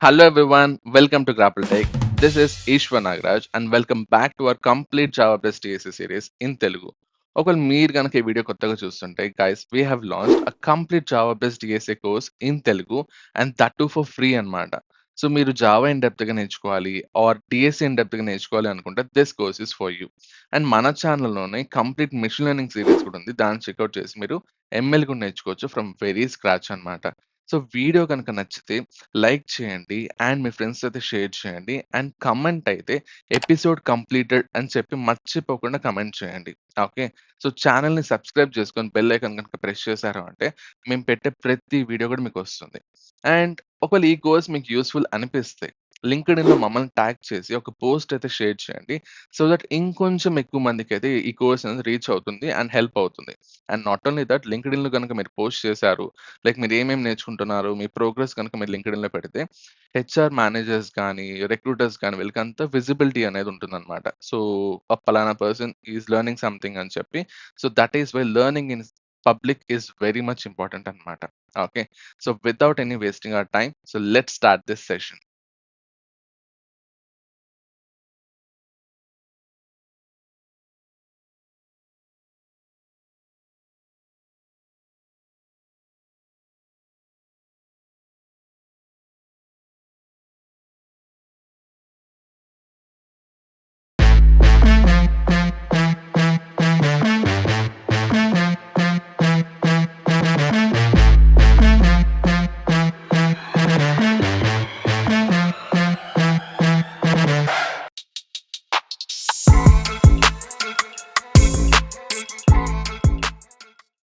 Hello everyone, welcome to Grapple Tech. This is Ishwar Nagraj and welcome back to our complete Java Plus TSC series in Telugu. ఒకవేళ మీరు కనుక ఈ video కొత్తగా చూస్తుంటే guys we have launched a complete Java based DSA course in Telugu and that to for free అన్నమాట. So మీరు Java in depth గా నేర్చుకోవాలి ఆర్ డిఎస్ఏ ఇన్ డెప్త్ గా నేర్చుకోవాలి అనుకుంటే this course is for you. And మన ఛానల్లోనే కంప్లీట్ మిషన్ లెర్నింగ్ సిరీస్ కూడా ఉంది. దాన్ని చెక్అవుట్ చేసి మీరు ఎంఎల్ కూడా నేర్చుకోవచ్చు ఫ్రమ్ వెరీ స్క్రాచ్ అన్నమాట. సో వీడియో కనుక నచ్చితే లైక్ చేయండి అండ్ మీ ఫ్రెండ్స్ అయితే షేర్ చేయండి అండ్ కమెంట్ అయితే ఎపిసోడ్ కంప్లీటెడ్ అని చెప్పి మర్చిపోకుండా కమెంట్ చేయండి. ఓకే, సో ఛానల్ని సబ్స్క్రైబ్ చేసుకొని బెల్ ఐకాన్ కనుక ప్రెస్ చేశారు అంటే మేము పెట్టే ప్రతి వీడియో కూడా మీకు వస్తుంది. అండ్ ఒకవేళ ఈ కోర్స్ మీకు యూస్ఫుల్ అనిపిస్తే లింక్డ్ఇన్లో మమ్మల్ని ట్యాగ్ చేసి ఒక పోస్ట్ అయితే షేర్ చేయండి. సో దట్ ఇంకొంచెం ఎక్కువ మందికి అయితే ఈ కోర్స్ అనేది రీచ్ అవుతుంది అండ్ హెల్ప్ అవుతుంది. అండ్ నాట్ ఓన్లీ దట్, లింక్డ్ఇన్లో కనుక మీరు పోస్ట్ చేశారు, లైక్ మీరు ఏమేమి నేర్చుకుంటున్నారు, మీ ప్రోగ్రెస్ కనుక మీరు లింక్డ్ఇన్‌లో పెడితే హెచ్ఆర్ మేనేజర్స్ గానీ, రిక్రూటర్స్ గానీ వీళ్ళకంతా విజిబిలిటీ అనేది ఉంటుందన్నమాట. సో, పలానా పర్సన్ ఈస్ లెర్నింగ్ సంథింగ్ అని చెప్పి. So, that is why learning in public is very much important అన్నమాట. Okay. So, without any wasting our time, so let's start this session.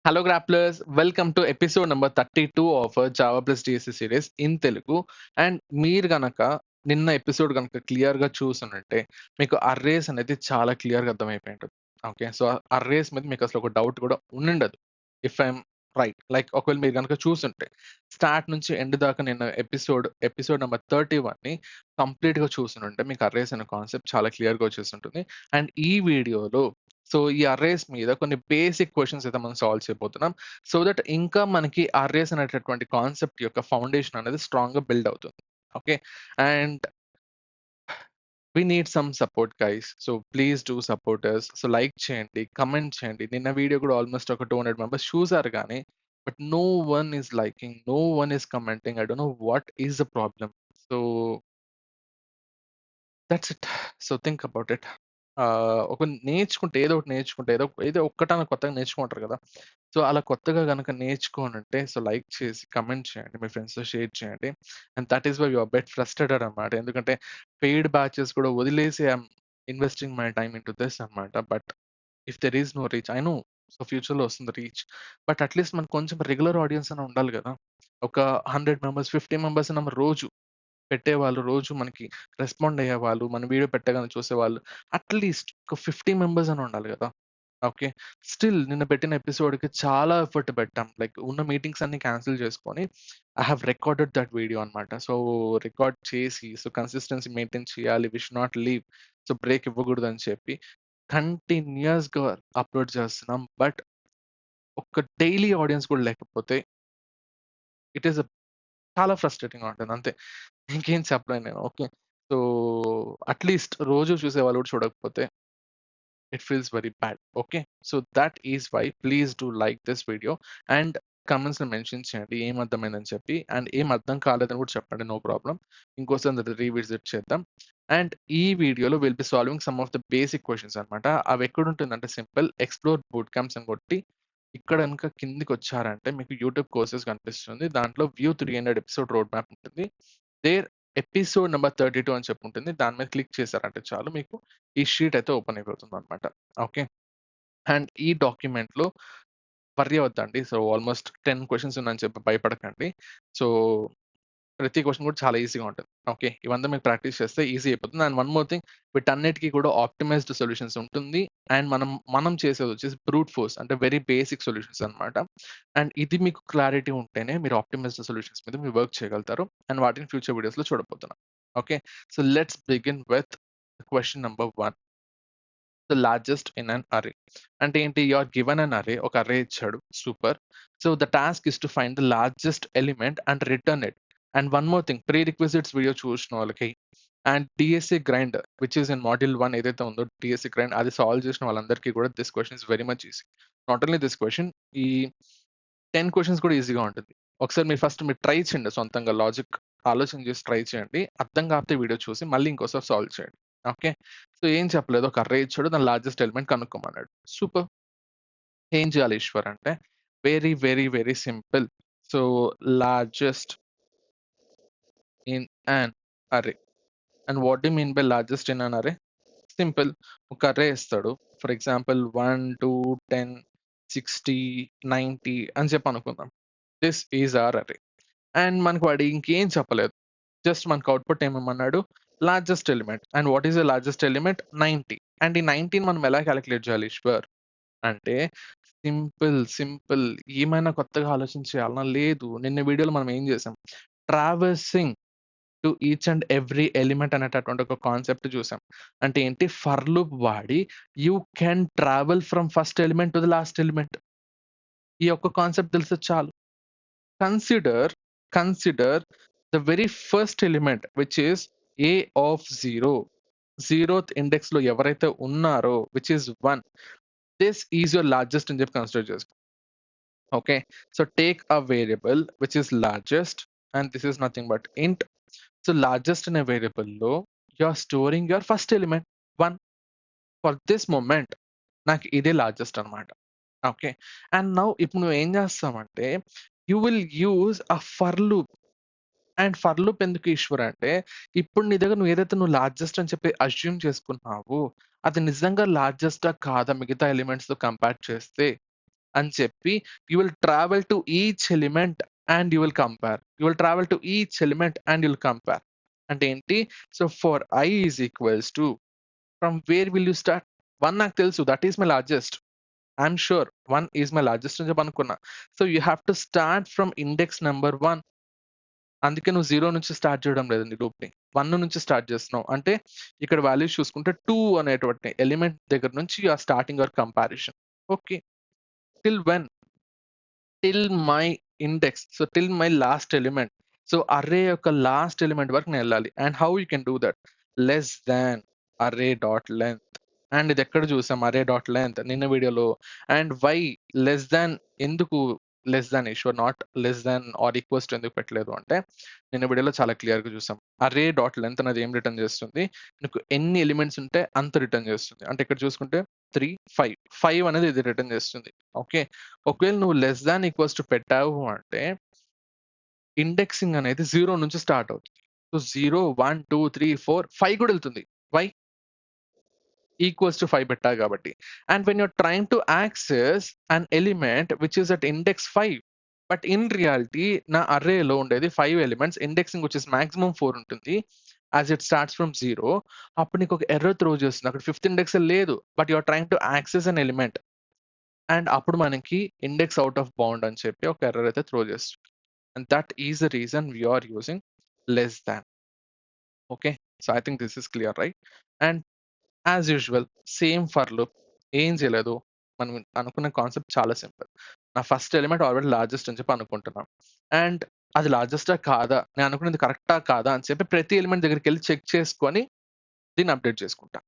Hello grapplers, welcome to episode number 32 of Java plus DSC series in Telugu. And మీరు గనక నిన్న episode కనుక క్లియర్గా చూసుంటే మీకు arrays అనేది చాలా క్లియర్గా అర్థమైపోయి ఉంటుంది. ఓకే, సో అర్రేస్ మీద మీకు అసలు ఒక డౌట్ కూడా ఉండుండదు. ఇఫ్ ఐఎమ్ రైట్, లైక్ ఒకవేళ మీరు కనుక చూసుంటే స్టార్ట్ నుంచి ఎండ్ దాకా నిన్న ఎపిసోడ్ నెంబర్ 31ని కంప్లీట్గా చూసుంటే మీకు అర్రేస్ అనే కాన్సెప్ట్ చాలా క్లియర్గా వచ్చేస్తుంటుంది. అండ్ ఈ వీడియోలో సో ఈ అర్రేస్ మీద కొన్ని బేసిక్ క్వశ్చన్స్ అయితే మనం సాల్వ్ చేయబోతున్నాం. సో దట్ ఇంకా మనకి అర్రేస్ అనేటటువంటి కాన్సెప్ట్ యొక్క ఫౌండేషన్ అనేది స్ట్రాంగ్‌గా బిల్డ్ అవుతుంది. Okay. And we need some support guys. So please do support us. So like చేయండి, కమెంట్ చేయండి. నిన్న వీడియో కూడా ఆల్మోస్ట్ ఒక 200 మెంబర్స్ చూసారు గానీ, but no one is liking, no one is commenting. I don't know what is the problem. So that's it. So think about it. ఒక నేర్చుకుంటే ఏదో ఒకటి నేర్చుకుంటే ఏదో ఒక్కటన్నా కొత్తగా నేర్చుకుంటారు కదా! సో అలా కొత్తగా గనక నేర్చుకోనుంటే సో లైక్ చేసి, కమెంట్ చేయండి. మీ ఫ్రెండ్స్‌తో షేర్ చేయండి. And that is why you are bet frustrated అన్నమాట. ఎందుకంటే పెయిడ్ బ్యాచెస్ కూడా వదిలేసి I'm investing my time into this అన్నమాట. But if there is no reach, I know so ఫ్యూచర్‌లో వస్తుంది రీచ్. బట్ అట్‌లీస్ట్ మనకు కొంచెం రెగ్యులర్ ఆడియన్స్ అన్నా ఉండాలి గదా! ఒక 100 మెంబర్స్, 50 మెంబర్స్ అన్నా రోజు పెట్టేవాళ్ళు, రోజు మనకి రెస్పాండ్ అయ్యేవాళ్ళు, మన వీడియో పెట్టగానే చూసేవాళ్ళు. అట్‌లీస్ట్ ఒక 50 మెంబర్స్ అని ఉండాలి గదా! ఓకే. స్టిల్ నిన్న పెట్టిన ఎపిసోడ్‌కి చాలా ఎఫర్ట్ పెట్టాం. లైక్ ఉన్న మీటింగ్స్ అన్నీ క్యాన్సిల్ చేసుకొని I have recorded that video అన్నమాట. సో రికార్డ్ చేసి సో కన్సిస్టెన్సీ మెయింటైన్ చేయాలి. We should not leave. So break ఇవ్వకూడదని చెప్పి కంటిన్యూయస్‌గా అప్‌లోడ్ చేస్తున్నాం. బట్ ఒక డైలీ ఆడియన్స్ కూడా లేకపోతే ఇట్ ఈస్ చాలా ఫ్రస్ట్రేటింగ్‌గా ఉంటుంది అంతే. ఇంకేం చెప్పలేను నేను. ఓకే. సో, అట్‌లీస్ట్ రోజు చూసేవాళ్ళు కూడా చూడకపోతే it feels very bad. Okay. So, that is why please do like this video and కామెంట్స్‌లో మెన్షన్ చేయండి ఏం అర్థమైందని చెప్పి. అండ్ ఏం అర్థం కాలేదని కూడా చెప్పండి. No problem. ఇంకోసారి రీవిజిట్ చేద్దాం. అండ్ ఈ వీడియోలో will be solving some of the basic questions అన్నమాట. అవి ఎక్కడుంటుందంటే సింపుల్ ఎక్స్‌ప్లోర్ బూట్ క్యాంప్స్ అని కొట్టి ఇక్కడ గనుక కిందకొచ్చారంటే మీకు యూట్యూబ్ కోర్సెస్ కనిపిస్తుంది. దాంట్లో వ్యూ 300 ఎపిసోడ్ రోడ్ మ్యాప్ ఉంటుంది. దేర్ ఎపిసోడ్ నంబర్ 32 అని చెప్పి ఉంటుంది. దాని మీద క్లిక్ చేశారంటే చాలు మీకు ఈ షీట్ అయితే ఓపెన్ అయిపోతుందన్నమాట. ఓకే. అండ్ ఈ డాక్యుమెంట్‌లో వర్రీ అవ్వద్దండి. సో ఆల్మోస్ట్ 10 క్వెషన్స్ ఉన్నాయని చెప్పి భయపడకండి. సో ప్రతి క్వెషన్ కూడా చాలా ఈజీగా ఉంటుంది. ఓకే. ఇవంతా మీకు ప్రాక్టీస్ చేస్తే ఈజీ అయిపోతుంది. అండ్ వన్ మోర్ థింగ్, వీటన్నిటికి కూడా ఆప్టిమైజ్డ్ సొల్యూషన్స్ ఉంటుంది. అండ్ మనం చేసేది వచ్చేసి బ్రూట్ ఫోర్స్ అంటే వెరీ బేసిక్ సొల్యూషన్స్ అన్నమాట. అండ్ ఇది మీకు క్లారిటీ ఉంటేనే మీరు ఆప్టిమైజ్డ్ సొల్యూషన్స్ మీద మీరు వర్క్ చేయగలుగుతారు. అండ్ వాటిని ఫ్యూచర్ వీడియోస్‌లో చూడబోతున్నాం. Okay. So let's begin with question number 1. The largest in an array. అంటే ఏంటి? You are given an array. ఒక అర్రే ఇచ్చాడు. Super. So the task is to find the largest element and return it and one more thing, prerequisites video చూసిన వాళ్ళకి and DSC grind which is in module 1 ఏదైతే ఉందో DSC grind అది solve చేసిన వాళ్ళందరికీ కూడా this question is very much easy. Not only this question, ఈ 10 questions కూడా ఈజీగా ఉంటుంది. ఒకసారి మీరు ఫస్ట్ మీరు ట్రై చేయండి, సొంతంగా లాజిక్ ఆలోచన చేసి ట్రై చేయండి. అర్థం కాకపోతే వీడియో చూసి మళ్ళీ ఇంకోసారి సాల్వ్ చేయండి. ఓకే, సో ఏం చెప్పలేదు, ఒక అర్రే ఇచ్చాడు, దాని లార్జెస్ట్ ఎలిమెంట్ కనుక్కోమన్నాడు. సూపర్. ఏం చేయాలి ఈశ్వర్ అంటే very very very simple. So largest in an array. And what do you mean by largest in an array? Simple, ఒక అర్రే ఇస్తాడు. ఫర్ ఎగ్జాంపుల్ 1 2 10 60 90 అని చెప్పి అనుకుందాం. This is our array. And మనకు వాడు ఇంకేం చెప్పలేదు, జస్ట్ మనకు అవుట్పుట్ ఏమన్నాడు, largest element. And what is the largest element? 90. And ఈ 90 మనం ఎలా క్యాలిక్యులేట్ చేయాలి ఈశ్వర్ అంటే సింపుల్ సింపుల్. ఏమైనా కొత్తగా ఆలోచించాలన్నా లేదు. నిన్న వీడియోలో మనం ఏం చేసాం, traversing to each and every element అనేటటువంటి ఒక కాన్సెప్ట్ చూసాం. అంటే ఏంటి, ఫర్ లూప్ వాడి you can travel from first element to the last element. ఈ ఒక్క కాన్సెప్ట్ తెలిస్తే చాలు. Consider the very first element which is a of 0. 0th index లో ఎవరైతే ఉన్నారో which is 1, this is your largest అని చెప్పి కన్సిడర్ చేసుకో. Okay, so take a variable which is largest and this is nothing but int. So largest అనే వేరియబుల్లో you are storing your first element 1. For this moment నాకు ఇదే largest అనమాట. Okay, and now ఇప్పుడు నువ్వు ఏం చేస్తామంటే you will use a for loop. And for loop ఎందుకు ఈశ్వర్ అంటే ఇప్పుడు నీ దగ్గర నువ్వు ఏదైతే నువ్వు లార్జెస్ట్ అని చెప్పి అజ్యూమ్ చేసుకున్నావు అది నిజంగా లార్జెస్టా కాదా మిగతా ఎలిమెంట్స్ తో కంపేర్ చేస్తే అని చెప్పి you will travel to each element and you will compare. You will travel to each element and you will compare. అంటే ఏంటి, so for I is equals to from where will you start? 1 నాకు తెలుసు, that is my largest. I'm sure 1 is my largest అని చెప్పి అనుకున్నా. So you have to start from index number 1. అందుకే నువ్వు 0 నుంచి స్టార్ట్ చేయడం లేదు, నీ లూప్ ని 1 నుంచి స్టార్ట్ చేస్తున్నావు. అంటే ఇక్కడ వాల్యూస్ చూసుకుంటే 2 అనేటువంటి ఎలిమెంట్ దగ్గర నుంచి you are starting your comparison. Okay, till when? Till my index, so till my last element. So array యొక్క లాస్ట్ ఎలిమెంట్ వరకు నేను వెళ్ళాలి. And how you can do that? Less than array dot length. And ఇది ఎక్కడ చూసాం, array dot length నిన్న వీడియోలో. And why less than, ఎందుకు less than issue, not less than or equals to ఎందుకు పెట్టలేదు అంటే నిన్న వీడియోలో చాలా క్లియర్ గా చూసాం. array డాట్ లెంత్ అనేది ఏం రిటర్న్ చేస్తుంది, నీకు ఎన్ని ఎలిమెంట్స్ ఉంటే అంత రిటర్న్ చేస్తుంది. అంటే ఇక్కడ చూసుకుంటే 3 5 అనేది ఇది రిటర్న్ చేస్తుంది. ఓకే, ఒకవేళ నువ్వు లెస్ దాన్ ఈక్వల్స్ టు పెట్టావు అంటే ఇండెక్సింగ్ అనేది 0 నుంచి స్టార్ట్ అవుతుంది. సో 0 1 2 3 4 5 కూడా వెళ్తుంది. వై? ఈక్వల్స్ టు 5 పెట్టావు కాబట్టి. And when you're trying to access an element which is at index 5, but in reality నా అర్రేలో ఉండేది 5 elements, indexing which is maximum 4 ఉంటుంది. యాజ్ ఇట్ స్టార్ట్స్ ఫ్రమ్ 0, అప్పుడు నీకు ఒక ఎర్రర్ త్రో చేస్తుంది. అక్కడ 5th ఇండెక్స్ లేదు, but you're trying to access an element. And అప్పుడు మనకి ఇండెక్స్ అవుట్ ఆఫ్ బౌండ్ అని చెప్పి ఒక ఎర్రర్ అయితే త్రో చేస్తుంది. And that is the reason we are using less than. Okay, so I think this is clear, right? And as usual, same for loop. ఏం చేయలేదు, మనం అనుకున్న కాన్సెప్ట్ చాలా సింపుల్. నా ఫస్ట్ ఎలిమెంట్ ఆల్రెడీ లార్జెస్ట్ అని చెప్పి అనుకుంటున్నాం. అండ్ అది లార్జెస్టా కాదా, నేను అనుకున్నది కరెక్టా కాదా అని చెప్పి ప్రతి ఎలిమెంట్ దగ్గరికి వెళ్ళి చెక్ చేసుకొని దీన్ని అప్డేట్ చేసుకుంటా.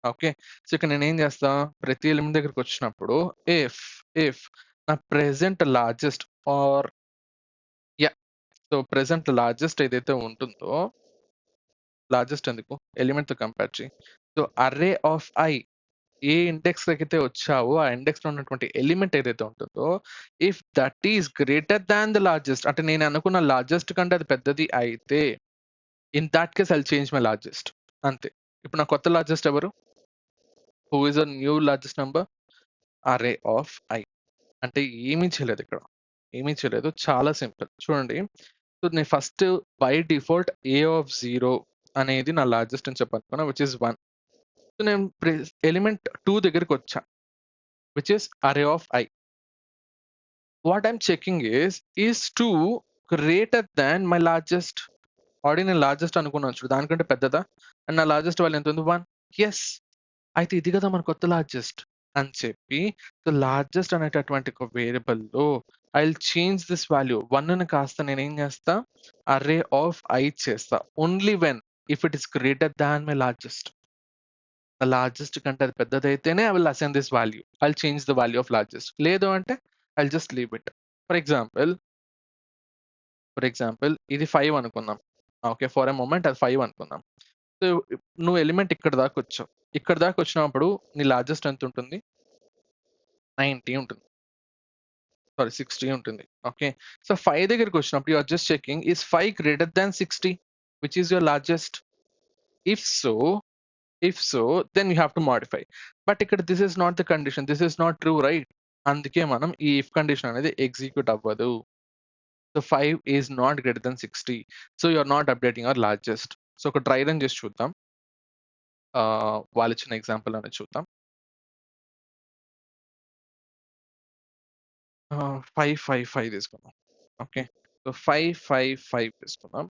ఓకే, సో ఇక్కడ నేను ఏం చేస్తా, ప్రతి ఎలిమెంట్ దగ్గరికి వచ్చినప్పుడు ఇఫ్ నా present largest or so present largest ఏదైతే ఉంటుందో, లార్జెస్ట్ ఎందుకు ఎలిమెంట్ తో కంపేర్ చేయి. సో అర్రే ఆఫ్ ఐ, ఏ ఇండెక్స్ అయితే వచ్చావో ఆ ఇండెక్స్ లో ఉన్నటువంటి ఎలిమెంట్ ఏదైతే ఉంటుందో, if that is greater than the largest, అంటే నేను అనుకున్న లార్జెస్ట్ కంటే అది పెద్దది అయితే, in that case I change my largest. అంతే. ఇప్పుడు నా కొత్త లార్జెస్ట్ ఎవరు? Who is a new largest number? Array of I. అంటే ఏమీ చేయలేదు ఇక్కడ, ఏమీ చేయలేదు, చాలా సింపుల్. చూడండి, సో నేను first by default A of 0 అనేది నా లార్జెస్ట్ అని చెప్పనుకున్నా, విచ్ ఇస్ 1. సో నేను ఎలిమెంట్ 2 దగ్గరికి వచ్చా, విచ్ ఇస్ అరే of I. What I'm checking is 2 greater than my largest? Already నేను లార్జెస్ట్ అనుకున్నాను చూడు, దానికంటే పెద్దదా? అండ్ నా లార్జెస్ట్ వాల్యూ ఎంత ఉంది? 1. ఎస్, అయితే ఇది కదా మన కొత్త లార్జెస్ట్. అని చెప్పి లార్జెస్ట్ అనేటటువంటి ఒక వేరియబుల్‌లో I will change this value 1ని కాస్త నేనేం చేస్తా అర్రే ఆఫ్ I చేస్తా. Only when if it is greater than my largest. Largest కంటే అది పెద్దదైతేనే I will assign this value. I will change the value of largest. లేదు అంటే I will just leave it. For example ఇది 5 అనుకుందాం. Okay. For a moment అది 5 అనుకుందాం. So, నువ్వు ఎలిమెంట్ ఇక్కడి దాకా వచ్చావు. ఇక్కడి దాకా వచ్చినప్పుడు నీ లార్జెస్ట్ ఎంత ఉంటుంది? 90 ఉంటుంది. సారీ 60 ఉంటుంది. ఓకే. సో, 5 దగ్గరికి వచ్చినప్పుడు you are just checking is 5 greater than 60 which is your largest? If so, then you have to modify. But ఇక్కడ this is not the condition. This is not true right? అందుకే మనం ఈ if condition అనేది execute అవ్వదు. So 5 is not greater then 60. So you are not updating your largest. So ఒక dry run చేసి చూద్దాం. వాళ్ళు ఇచ్చిన ఎగ్జాంపుల్ అనేది చూద్దాం. 5, 5, 5 తీసుకుందాం. ఓకే. సో 5, 5, 5 తీసుకుందాం.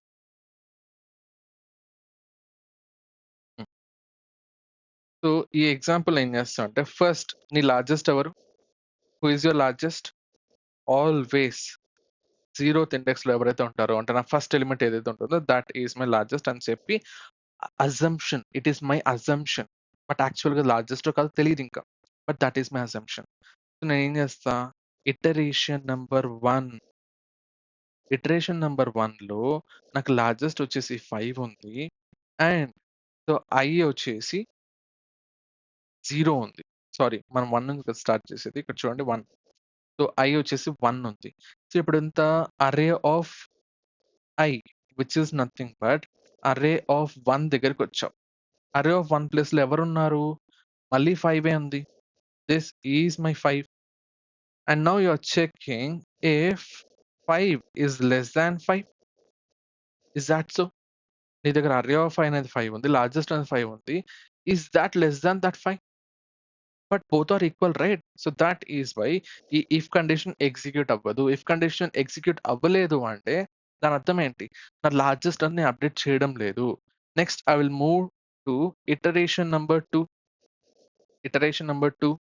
హ్మ్. సో ఈ ఎగ్జాంపుల్ ఏం చేస్తా అంటే ఫస్ట్ నీ లార్జెస్ట్ ఎవరు? Who is your largest? Always 0th ఇండెక్స్‌లో ఎవరైతే ఉంటారో అంటే నా ఫస్ట్ ఎలిమెంట్ ఏదైతే ఉంటుందో దట్ ఈస్ మై లార్జెస్ట్ అని చెప్పి assumption. It is my assumption. But యాక్చువల్‌గా లార్జెస్టో కాదో తెలీదింకా. But that is my assumption. So నేనేం చేస్తా ఇటరేషన్ నంబర్ 1లో నాకు లార్జెస్ట్ వచ్చేసి 5 ఉంది. అండ్ సో I వచ్చేసి 0 ఉంది. సారీ మనం 1 నుంచి కదా స్టార్ట్ చేసేది. ఇక్కడ చూడండి 1. సో I వచ్చేసి 1 ఉంది. సో ఇప్పుడు ఎంత array of I which is nothing but array of 1 దగ్గరకొచ్చాం. అర్రే ఆఫ్ 1 ప్లేస్‌లో ఎవరున్నారు? మళ్ళీ 5 ఉంది. This is my 5. And now you are checking if 5 is less than 5. Is that so? నీ దగ్గర అర్రే ఆఫ్ 5 అనేది 5 ఉంది. లార్జెస్ట్ అనేది 5 ఉంది. Is that less than that 5? But both are equal right? So that is why ఈ if condition execute అవ్వదు. If condition execute అవ్వలేదు అంటే దాని అర్థం ఏంటి? నా లార్జెస్ట్ అని నేను అప్డేట్ చేయడం లేదు. Next I will move to iteration number 2. Iteration number 2.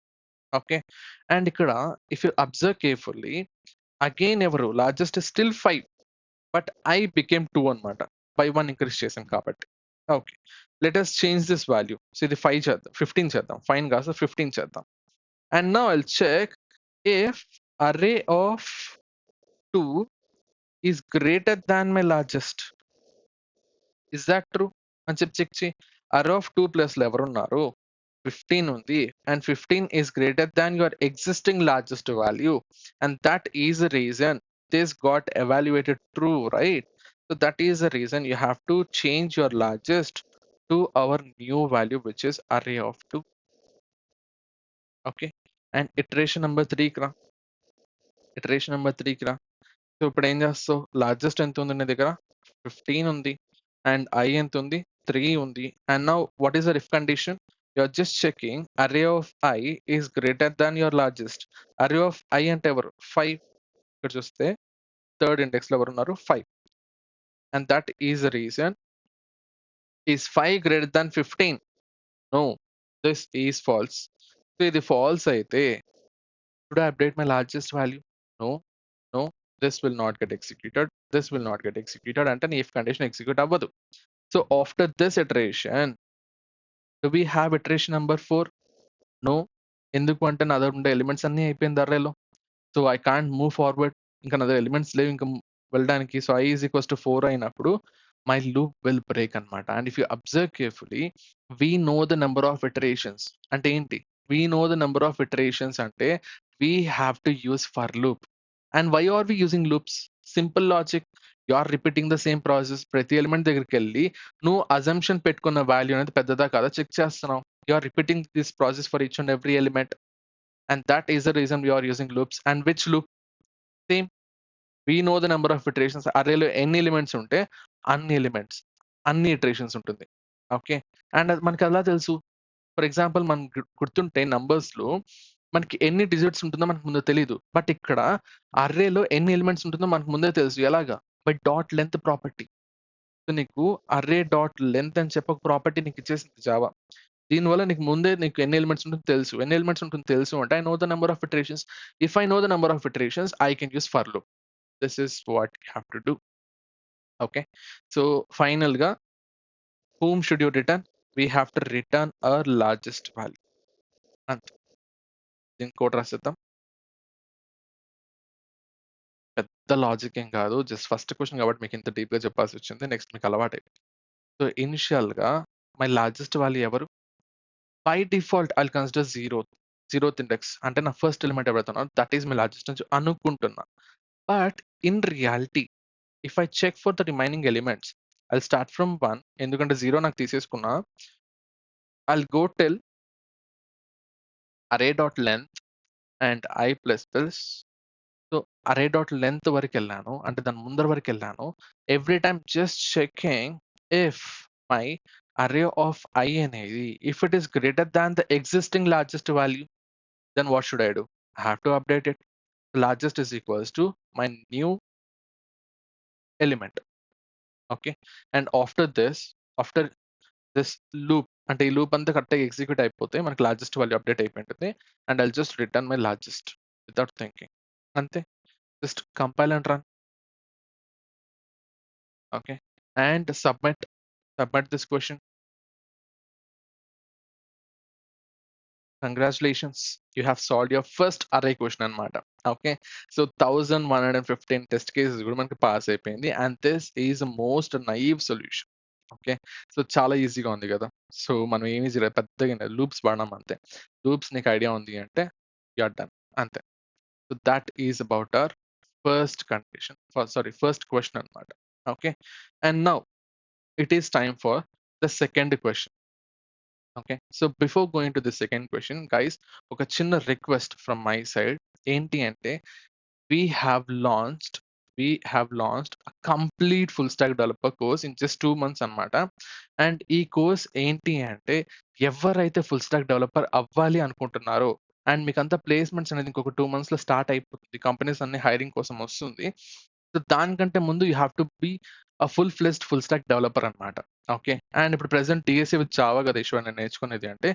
Okay. And ఇక్కడ if you observe carefully again ఎవరు largest still 5 but I became 2 అన్నమాట. బై 1 ఇంక్రీజ్ చేశాం కాబట్టి. Okay. Let us change this value. So ఇది 5 చేద్దాం. 15 చేద్దాం. 5 కాస్త 15 చేద్దాం. And now I'll check if array of 2 is greater than my largest. Is that true? అని చెప్పి చెక్ చెయ్యి. అర్రే ఆఫ్ 2 ప్లేస్‌లో ఎవరున్నారు? 15 ఉంది. And 15 is greater than your existing largest value. And that is the reason this got evaluated true, right? So that is the reason you have to change your largest to our new value, which is array of 2. Okay. And iteration number 3 కి రా. Iteration number 3 కి రా. So ఇప్పుడు ఏం చేస్తావు? Largest ఎంత ఉంది నీ దగ్గర? 15 ఉంది. అండ్ I ఎంత ఉంది? 3 ఉంది. And now what is the if condition? You are just checking array of I is greater than your largest. Array of I అంటే ఎవరు? 5. ఇక్కడ చూస్తే థర్డ్ ఇండెక్స్‌లో ఎవరున్నారు? 5. And that is the reason. Is 5 greater than 15? No. This is false. So ఇది false అయితే should I update my largest value? No, no, this will not get executed. This will not get executed అంటే నీ if condition execute అవ్వదు. So after this iteration, do we have iteration number 4? No. ఎందుకు అంటే నా దగ్గర ఉండే elements అన్నీ అయిపోయింది అర్రేలో. So I can't move forward. ఇంకా నా దగ్గర ఎలిమెంట్స్ లేవు ఇంకా వెళ్ళడానికి. So I is equals to 4 అయినప్పుడు my loop will break అన్నమాట. And if you observe carefully, we know the number of iterations. అంటే ఏంటి? We know the number of iterations అంటే we have to use for loop. And why are we using loops? Simple logic. You are repeating the same process. ప్రతి element దగ్గరికి వెళ్ళి నువ్వు assumption పెట్టుకున్న value అనేది పెద్దదా కాదా చెక్ చేస్తున్నావు. You are repeating this process for each and every element. And that is the reason we are using loops. And which loop? Same. We know the number of iterations. అర్రేలో ఎన్ని elements ఉంటే అన్ని elements, అన్ని iterations ఉంటుంది. Okay. And అది మనకి ఎలా తెలుసు? ఫర్ ఎగ్జాంపుల్ మనం గుర్తుంటే నంబర్స్‌లో మనకి ఎన్ని డిజిట్స్ ఉంటుందో మనకు ముందు తెలీదు. బట్ ఇక్కడ అర్రేలో ఎన్ని ఎలిమెంట్స్ ఉంటుందో మనకు ముందే తెలుసు. ఎలాగా? By dot length property. So నీకు అర్రే డాట్ లెంత్ అని చెప్పి ఒక ప్రాపర్టీ నీకు ఇచ్చేసింది జావా. దీనివల్ల నీకు ముందే నీకు ఎన్ని ఎలిమెంట్స్ ఉంటుందో తెలుసు. ఎన్ని ఎలిమెంట్స్ ఉంటుందో తెలుసు అంటే I know the number of iterations. If I know the number of iterations I can use for loop. This is what you have to do. Okay. So ఫైనల్‌గా whom should you return? We have to return our largest value. అంతే. దీనికి code రాసేద్దాం. పెద్ద logic ఏం కాదు. Just first question కాబట్టి మీకు ఇంత డీప్‌గా చెప్పాల్సొచ్చింది. నెక్స్ట్ మీకు అలవాటైపోయింది. సో ఇనిషియల్‌గా మై లార్జెస్ట్ వాల్యూ ఎవరు? By default I'll consider 0th index. అంటే నా ఫస్ట్ ఎలిమెంట్ ఎవరైతే దట్ ఈస్ మై లార్జెస్ట్ అని అనుకుంటున్నా. But in reality if I check for the remaining elements I'll start from 1 ఎందుకంటే 0 నాకు తీసేసుకున్నా. I'll go till array.length and i++. So array.length వరకెళ్ళాను. అంటే దాని ముందర వరకెళ్ళాను. Every time just checking if my array of I అనేది if it is greater than the existing largest value, then what should I do? I have to update it. Largest is equals to my new element. Okay. And after this loop, అంటే ఈ loop అంతా కరెక్ట్‌గా execute అయిపోతే మనకి largest value update అయిపోయి ఉంటుంది. And I'll just return my largest without thinking. అంతే. Just compile and run. Okay. And submit this question. Congratulations, you have solved your first array question అన్నమాట. ఓకే. సో 1115 టెస్ట్ కేసెస్ కూడా మనకి pass అయిపోయింది. And this is most naive solution. Okay. So చాలా ఈజీగా ఉంది కదా. So మనం ఏమి పెద్దగా లూప్స్ వాడడం అంతే. లూప్స్ నీకు ఐడియా ఉంది అంటే యు ఆర్ డన్. అంతే. So that is about our first condition, first question అన్నమాట. Okay. And now it is time for the second question. Okay. So before going to the second question guys, ఒక చిన్న request from my side. ఏంటి అంటే we have launched a complete full stack developer course in just 2 months అన్నమాట. And ఈ course ఏంటి అంటే ఎవరైతే full stack developer అవ్వాలి అనుకుంటున్నారో అండ్ మీకంతా ప్లేస్మెంట్స్ అనేది ఇంకొక 2 మంత్స్‌లో స్టార్ట్ అయిపోతుంది. కంపెనీస్ అన్ని హైరింగ్ కోసం వస్తుంది. సో దానికంటే ముందు you have to be full fledged full stack developer అన్నమాట. ఓకే. అండ్ ఇప్పుడు ప్రెజెంట్ టీఎస్సీ విత్ జావా కదా ఈశ్వర్ నేను నేర్చుకునేది. అంటే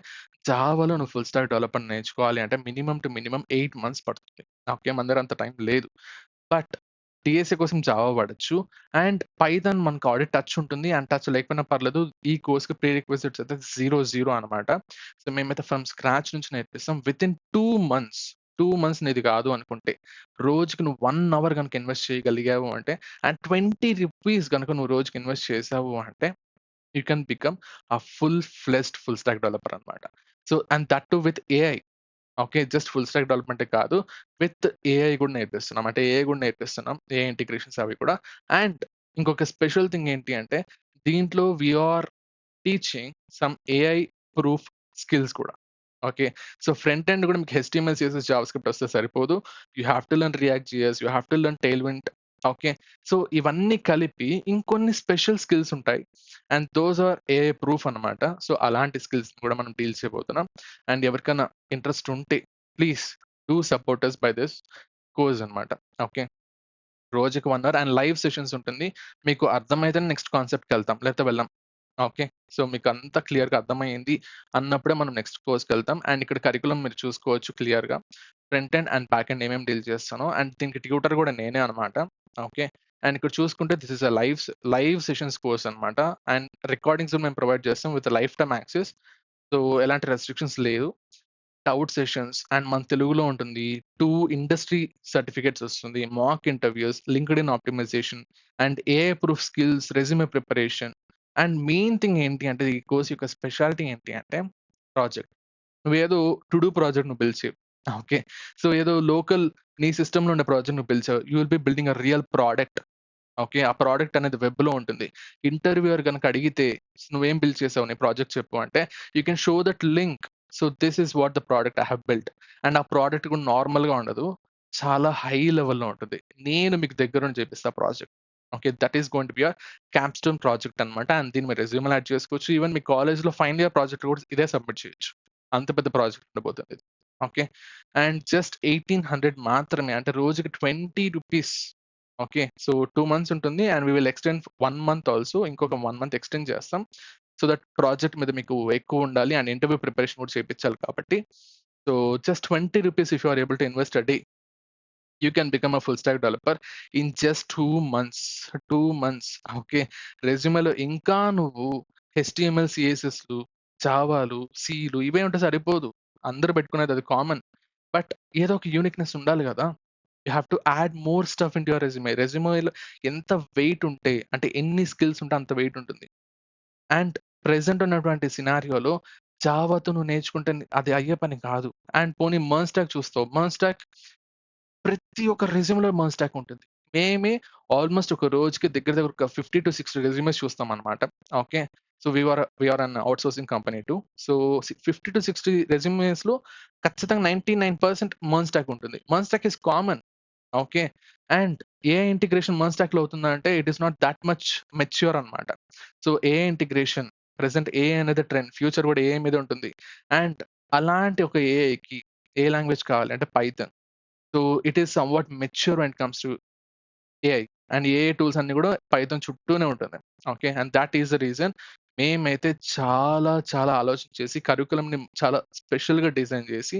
జావాలో నువ్వు ఫుల్ స్టాక్ డెవలపర్ నేర్చుకోవాలి అంటే మినిమమ్ 8 మంత్స్ పడుతుంది. ఓకే. మన దగ్గర అంత టైం లేదు. బట్ టీఎస్సీ కోసం జావా వాడొచ్చు. అండ్ పైథాన్ మనకు ఆల్రెడీ టచ్ ఉంటుంది. అండ్ టచ్ లేకపోయినా పర్లేదు. ఈ కోర్స్‌కి ప్రీ రిక్విజిట్స్ అయితే 0 అన్నమాట. సో మేమైతే ఫ్రమ్ స్క్రాచ్ నుంచి నేర్పిస్తాం. వితిన్ 2 మంత్స్, 2 మంత్స్ నీది కాదు అనుకుంటే రోజుకి నువ్వు 1 అవర్ గనుక ఇన్వెస్ట్ చేయగలిగావు అంటే అండ్ ₹20 గనుక నువ్వు రోజుకి ఇన్వెస్ట్ చేసావు అంటే you can become full fledged full stack developer అన్నమాట. So and that too with AI. Okay. Just full stack డెవలప్‌మెంటే కాదు, విత్ ఏఐ కూడా నేర్పిస్తున్నాం. అంటే ఏఐ కూడా నేర్పిస్తున్నాం. ఏఐ ఇంటిగ్రేషన్స్ అవి కూడా. అండ్ ఇంకొక స్పెషల్ థింగ్ ఏంటి అంటే దీంట్లో we are teaching some AI proof skills కూడా. ఓకే. సో ఫ్రంట్ ఎండ్ కూడా మీకు హెచ్టీఎంఎల్, సీఎస్ఎస్, జావాస్క్రిప్ట్ వస్తే సరిపోదు. You have to learn React JS, you have to learn Tailwind. Okay. So ఇవన్నీ కలిపి ఇంకొన్ని స్పెషల్ స్కిల్స్ ఉంటాయి. And those are AI proof అన్నమాట. సో అలాంటి స్కిల్స్‌ని కూడా మనం డీల్ చేయబోతున్నాం. అండ్ ఎవరికైనా ఇంట్రెస్ట్ ఉంటే please do support us by this course అన్నమాట. ఓకే. రోజుకి 1 అవర్ అండ్ లైవ్ సెషన్స్ ఉంటుంది. మీకు అర్థమైతేనే నెక్స్ట్ కాన్సెప్ట్‌కెళ్తాం. లేకపోతే వెళ్ళం. ఓకే. సో మీకు అంతా క్లియర్‌గా అర్థమయింది అన్నప్పుడే మనం నెక్స్ట్ కోర్స్‌కెళ్తాం. అండ్ ఇక్కడ కరిక్యులమ్ మీరు చూసుకోవచ్చు క్లియర్‌గా. Front end and back end ఏమేమి డీల్ చేస్తానో అండ్ దీనికి ట్యూటర్ కూడా నేనే అన్నమాట. ఓకే. అండ్ ఇక్కడ చూసుకుంటే this is a live sessions course అన్నమాట. అండ్ రికార్డింగ్స్ మేము ప్రొవైడ్ చేస్తాం with life time access. So ఎలాంటి రెస్ట్రిక్షన్స్ లేదు. టౌట్ సెషన్స్ అండ్ మన తెలుగులో ఉంటుంది. 2 ఇండస్ట్రీ సర్టిఫికేట్స్ వస్తుంది. Mock interviews, LinkedIn optimisation and AI proof skills, resume preparation. And main thing ఏంటి అంటే ఈ కోర్స్ యొక్క స్పెషాలిటీ ఏంటి అంటే ప్రాజెక్ట్. నువ్వేదో టు డూ ప్రాజెక్ట్ నువ్వు పిలిచావు. ఓకే. సో ఏదో లోకల్ నీ సిస్టమ్‌లో ఉండే ప్రాజెక్ట్ నువ్వు పిలిచావు. You will be building a real product. Okay. ఆ ప్రొడక్ట్ అనేది వెబ్‌లో ఉంటుంది. ఇంటర్వ్యూయర్ గనుక అడిగితే నువ్వేం బిల్డ్ చేసావు నీ ప్రాజెక్ట్ చెప్పు అంటే you can show that link. So this is what the product I have built. And ఆ ప్రొడక్ట్ కూడా నార్మల్‌గా ఉండదు. చాలా హై లెవెల్‌లో ఉంటుంది. నేను మీకు దగ్గరుండి చేపిస్తా project. Okay. That is going to be your Capstone project అన్నమాట. అండ్ దీన్ని మీరు రెజ్యూమ్‌లో యాడ్ చేసుకోవచ్చు. ఈవెన్ మీ కాలేజ్‌లో ఫైనల్ ఇయర్ ప్రాజెక్ట్ కూడా ఇదే సబ్మిట్ చేయొచ్చు. అంత పెద్ద ప్రాజెక్ట్ ఉండబోతుంది ఇది. ఓకే. అండ్ జస్ట్ 1800 మాత్రమే. అంటే రోజుకి ₹20. ఓకే. సో 2 మంత్స్ ఉంటుంది. And we will extend 1 month also. ఇంకొక 1 మంత్ ఎక్స్టెండ్ చేస్తాం. సో దట్ ప్రాజెక్ట్ మీద మీకు ఎక్కువ ఉండాలి అండ్ ఇంటర్వ్యూ ప్రిపరేషన్ కూడా చేపించాలి కాబట్టి so just 20 rupees if you are able to invest a day you can become a full stack developer in just 2 months. Okay, రెజ్యూమేలో ఇంకా నువ్వు హెచ్టిఎంఎల్ సిఎస్ఎస్లు జావాలు సీలు ఇవే ఉంటే సరిపోదు. అందరూ పెట్టుకునేది అది కామన్. బట్ ఏదో ఒక యూనిక్నెస్ ఉండాలి కదా. You have to add more stuff in your resume. రెజ్యూమేలో ఎంత వెయిట్ ఉంటే అంటే ఎన్ని స్కిల్స్ ఉంటే అంత వెయిట్ ఉంటుంది. అండ్ ప్రెజెంట్ ఉన్నటువంటి సినారియోలో జావాతో నువ్వు నేర్చుకుంటే అది అయ్యే పని కాదు. అండ్ పోనీ మర్న్ స్టాక్ చూస్తావు, మర్న్ స్టాక్ ప్రతి ఒక్క రెజ్యూమ్‌లో మర్న్ స్టాక్ ఉంటుంది. మేమే ఆల్‌మోస్ట్ ఒక రోజుకి దగ్గర దగ్గర ఒక 50-60 రెజ్యూమెస్ చూస్తామనమాట. Okay. So, we are an outsourcing company too. So, 50-60 రెజ్యూమెస్‌లో ఖచ్చితంగా 99% మర్న్ స్టాక్ ఉంటుంది. MERN stack is common. Okay. And AI integration MERN స్టాక్‌లో అవుతుందంటే it is not that much mature అనమాట. So, AI integration present AI అనేది trend. Future కూడా AI మీద ఉంటుంది. అండ్ అలాంటి ఒక ఏఐకి ఏ లాంగ్వేజ్ కావాలి అంటే Python. So it is somewhat mature when it comes to AI. And AI tools అన్నీ కూడా పైథాన్ చుట్టూనే ఉంటుంది. Okay. And that is the reason మేమైతే చాలా చాలా ఆలోచన చేసి కరిక్యులమ్‌ని చాలా స్పెషల్‌గా డిజైన్ చేసి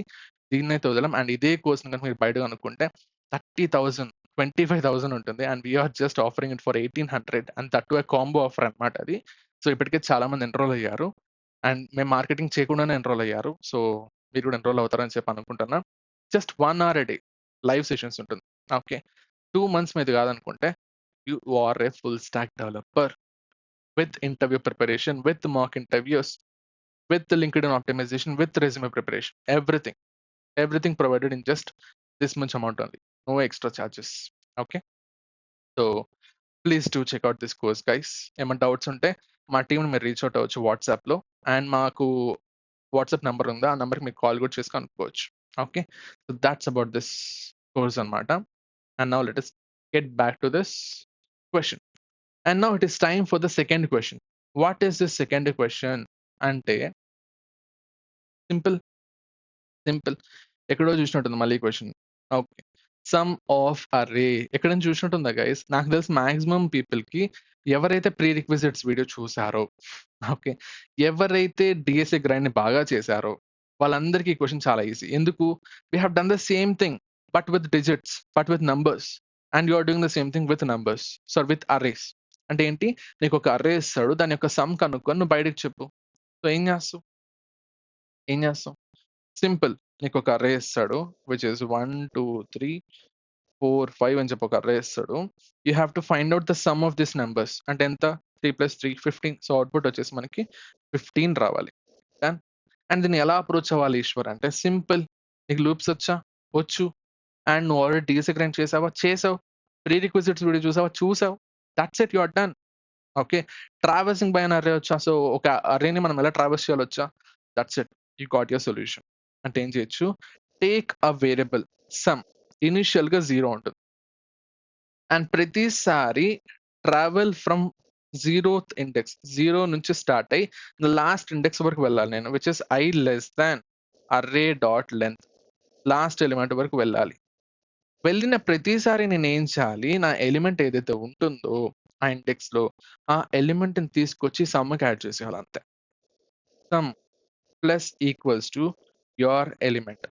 దీన్నైతే వదలం. అండ్ ఇదే కోర్స్‌ని గనుక మీరు బయట కనుక్కుంటే 30,000, 25,000 ఉంటుంది. And we are just offering it for 1,800 and that to a combo offer అన్నమాట అది. సో ఇప్పటికే చాలా మంది ఎన్రోల్ అయ్యారు. అండ్ మేము మార్కెటింగ్ చేయకుండానే ఎన్రోల్ అయ్యారు. సో మీరు కూడా ఎన్రోల్ అవుతారని చెప్పి అనుకుంటున్నా. Just 1 hour a day live sessions ఉంటుంది. ఓకే. 2 మంత్స్ మీద కాదనుకుంటే you are a full stack developer with interview preparation, with mock interviews, with LinkedIn optimisation, with resume preparation. Everything provided in just this much amount only. No extra charges. Okay. So please do check out this course guys. ఏమైనా doubts ఉంటే మా టీమ్‌ని మీరు reach out అవ్వచ్చు వాట్సాప్‌లో. And మాకు WhatsApp number ఉంది. ఆ నంబర్‌కి మీరు కాల్ కూడా చేసి కనుక్కోవచ్చు. Okay. So thoughts about this course అన్నమాట. And now let us get back to this question. And now it is time for the second question. What is the second question? అంటే simple, simple. ఎక్కడో చూసినట్టుంది మళ్ళీ question. Okay. Some of అరే ఎక్కడైనా చూసినట్టుందా guys? నాకు తెలిసి maximum పీపుల్‌కి ఎవరైతే prerequisites video చూసారో, ఓకే, ఎవరైతే డీఎస్ఏ గ్రైండ్‌ని బాగా చేశారో వాళ్ళందరికీ ఈ క్వెషన్ చాలా ఈజీ. ఎందుకు? We have done the same thing but with digits, but with numbers. And you are doing the same thing with numbers. So with arrays. అంటే ఏంటి? నీకు ఒక అర్రే ఇస్తాడు. దాని యొక్క సమ్ కనుక్కొని నువ్వు బయటకి చెప్పు. సో ఏం చేస్తావు? ఏం చేస్తావు? సింపుల్. నీకొక అర్రే ఇస్తాడు. విచ్ ఈస్ 1, 2, 3, 4, 5 అని చెప్పి ఒక అర్రే ఇస్తాడు. You have to find out the sum of this numbers. అంటే ఎంత? 3 + 3 15. సో అవుట్‌పుట్ వచ్చేసి మనకి 15 రావాలి. డన్. అండ్ దీన్ని ఎలా అప్రోచ్ అవ్వాలి ఈశ్వర్ అంటే సింపుల్. నీకు లూప్స్ వచ్చా? వచ్చు. అండ్ నువ్వు ఆల్రెడీ డీఎస్ఏ గ్రైండ్ చేసావా? చేసావు. ప్రీ రిక్విజిట్స్ వీడియో చూసావా? చూసావు. That's it, you are done. Okay. Traversing by an array వచ్చా? సో ఒక అర్రేని మనం ఎలా ట్రావర్స్ చేయాలో వచ్చా? That's it. You got your solution. అంటే ఏం చేయొచ్చు? Take a variable sum. ఇనీషియల్‌గా 0 ఉంటుంది. అండ్ ప్రతిసారి ట్రావెల్ ఫ్రమ్ 0th ఇండెక్స్ 0 నుంచి స్టార్ట్ అయ్యి లాస్ట్ ఇండెక్స్ వరకు వెళ్ళాలి నేను. Which is i less than array dot length. Last element వరకు వెళ్ళాలి. వెళ్ళిన ప్రతిసారి నేనేం చేయాలి? నా ఎలిమెంట్ ఏదైతే ఉంటుందో ఆ ఇండెక్స్‌లో ఆ ఎలిమెంట్‌ని తీసుకొచ్చి సమ్‌కి యాడ్ చేసేయాలి అంతే. Some plus equals to your element.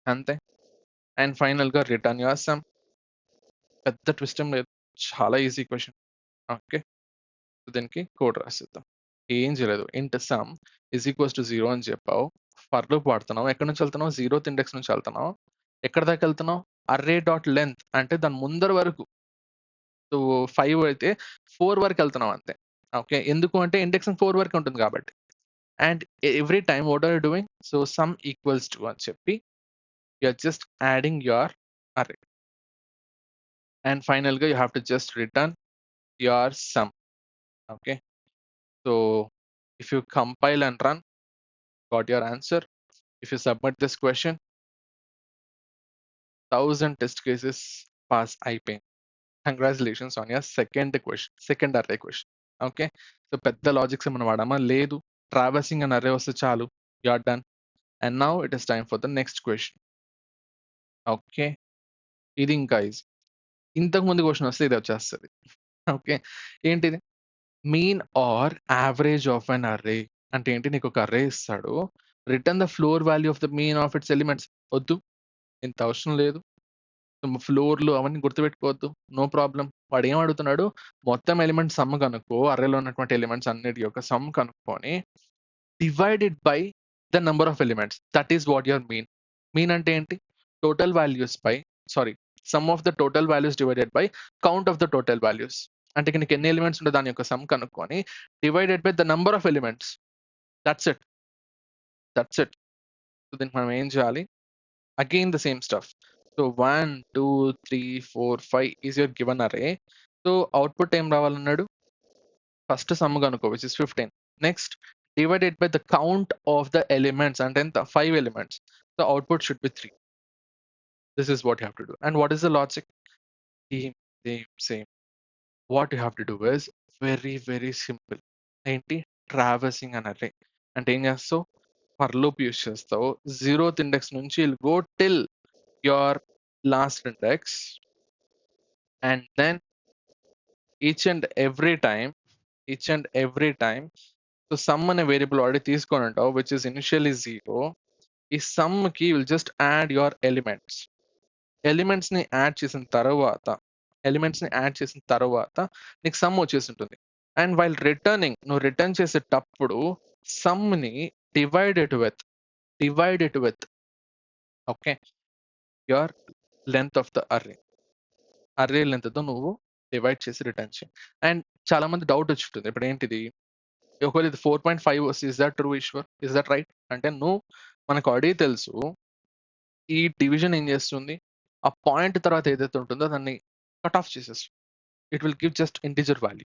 అంతే. అండ్ ఫైనల్‌గా రిటర్న్ యువర్ సమ్. పెద్ద ట్విస్ట్ ఏం లేదు. చాలా ఈజీ క్వెషన్. ఓకే. దీనికి కోడ్ రాసేద్దాం. ఏం చేయలేదు. ఇంట్ సమ్ ఈజ్ ఈక్వల్స్ టు 0 అని చెప్పావు. ఫర్ లూప్ వాడుతున్నావు. ఎక్కడి నుంచి వెళ్తున్నావు? 0th ఇండెక్స్ నుంచి వెళ్తున్నావు. ఎక్కడి దాకా వెళ్తున్నావు? అర్రే డాట్ లెంగ్త్ అంటే దాని ముందర వరకు. సో 5 అయితే 4 వరకు వెళ్తున్నావు అంతే. ఓకే. ఎందుకు అంటే ఇండెక్సింగ్ 4 వరకే ఉంటుంది కాబట్టి. And every time what are you doing? So sum equals to అని చెప్పి you are just adding your array. And ఫైనల్‌గా you have to just return your sum. Okay. So if you compile and run, got your answer. If you submit this question, 1000 test cases pass అయిపోయింది. Congratulations on your second question, second array question. Okay. So పెద్ద logics ఏమైనా వాడామా? లేదు. Traversing అని array వస్తే చాలు. You are done. And now it is time for the next question. Okay. ఇది ఇంకా ఈజీ. ఇంతకు ముందు క్వెషన్ వస్తే ఇది వచ్చేస్తది. ఓకే. ఏంటిది? Mean or average of an array అంటే ఏంటి? నీకు ఒక అర్రే ఇస్తాడు. Return the floor value of the mean of its elements. వద్దు. ఇంత అవసరం లేదు. ఫ్లోర్‌లు అవన్నీ గుర్తుపెట్టుకోవద్దు. No problem. వాడేం అడుగుతున్నాడు? మొత్తం ఎలిమెంట్స్ సమ్ కనుక్కో. అర్రేలో ఉన్నటువంటి ఎలిమెంట్స్ అన్నిటి యొక్క సమ్ కనుక్కొని divided by the number of elements. That is what your mean. Mean అంటే ఏంటి? Total values by sorry some of the total values divided by count of the total values. అంటే నీకు ఎన్ని ఎలిమెంట్స్ ఉంటే దాని యొక్క సమ్ కనుక్కొని divided by the number of elements. That's it. That's it. So దీనికి మనం ఏం చేయాలి? Again the same stuff. So 1, 2, 3, 4, 5 is your given array. So output ఏం రావాలన్నాడు? ఫస్ట్ సమ్ కనుక్కో which is 15. Next divided by the count of the elements అంటే ఎంత? 5 elements. The output should be 3. This is what you have to do. And what is the logic? Same, same, same. What you have to do is very, very simple. ఏంటి? Traversing an array. అంటే ఏం చేస్తావు? For loop use చేస్తావు. 0th index నుంచి you'll go till your last index, and then each and every time so sum అనే variable already తీసుకొని ఉంటావు which is initially 0. ఈ sum కి will just add your elements ని యాడ్ చేసిన తర్వాత నీకు సమ్ వచ్చేసి ఉంటుంది. అండ్ వైల్ రిటర్నింగ్ నువ్వు రిటర్న్ చేసేటప్పుడు సమ్ ని divided with okay your length of the array length తో నువ్వు డివైడ్ చేసి రిటర్న్ చేయి. అండ్ చాలా మంది డౌట్ వచ్చి ఉంటుంది. ఇప్పుడు ఏంటిది? ఒకవేళ ఇది 4.5 వస్తే is that true Eshwar? Is that right? అంటే మనకు ఆల్రెడీ తెలుసు ఈ డివిజన్ ఏం చేస్తుంది? ఆ పాయింట్ తర్వాత ఏదైతే ఉంటుందో దాన్ని కట్ ఆఫ్ చేసేస్తుంది. It will give just integer value.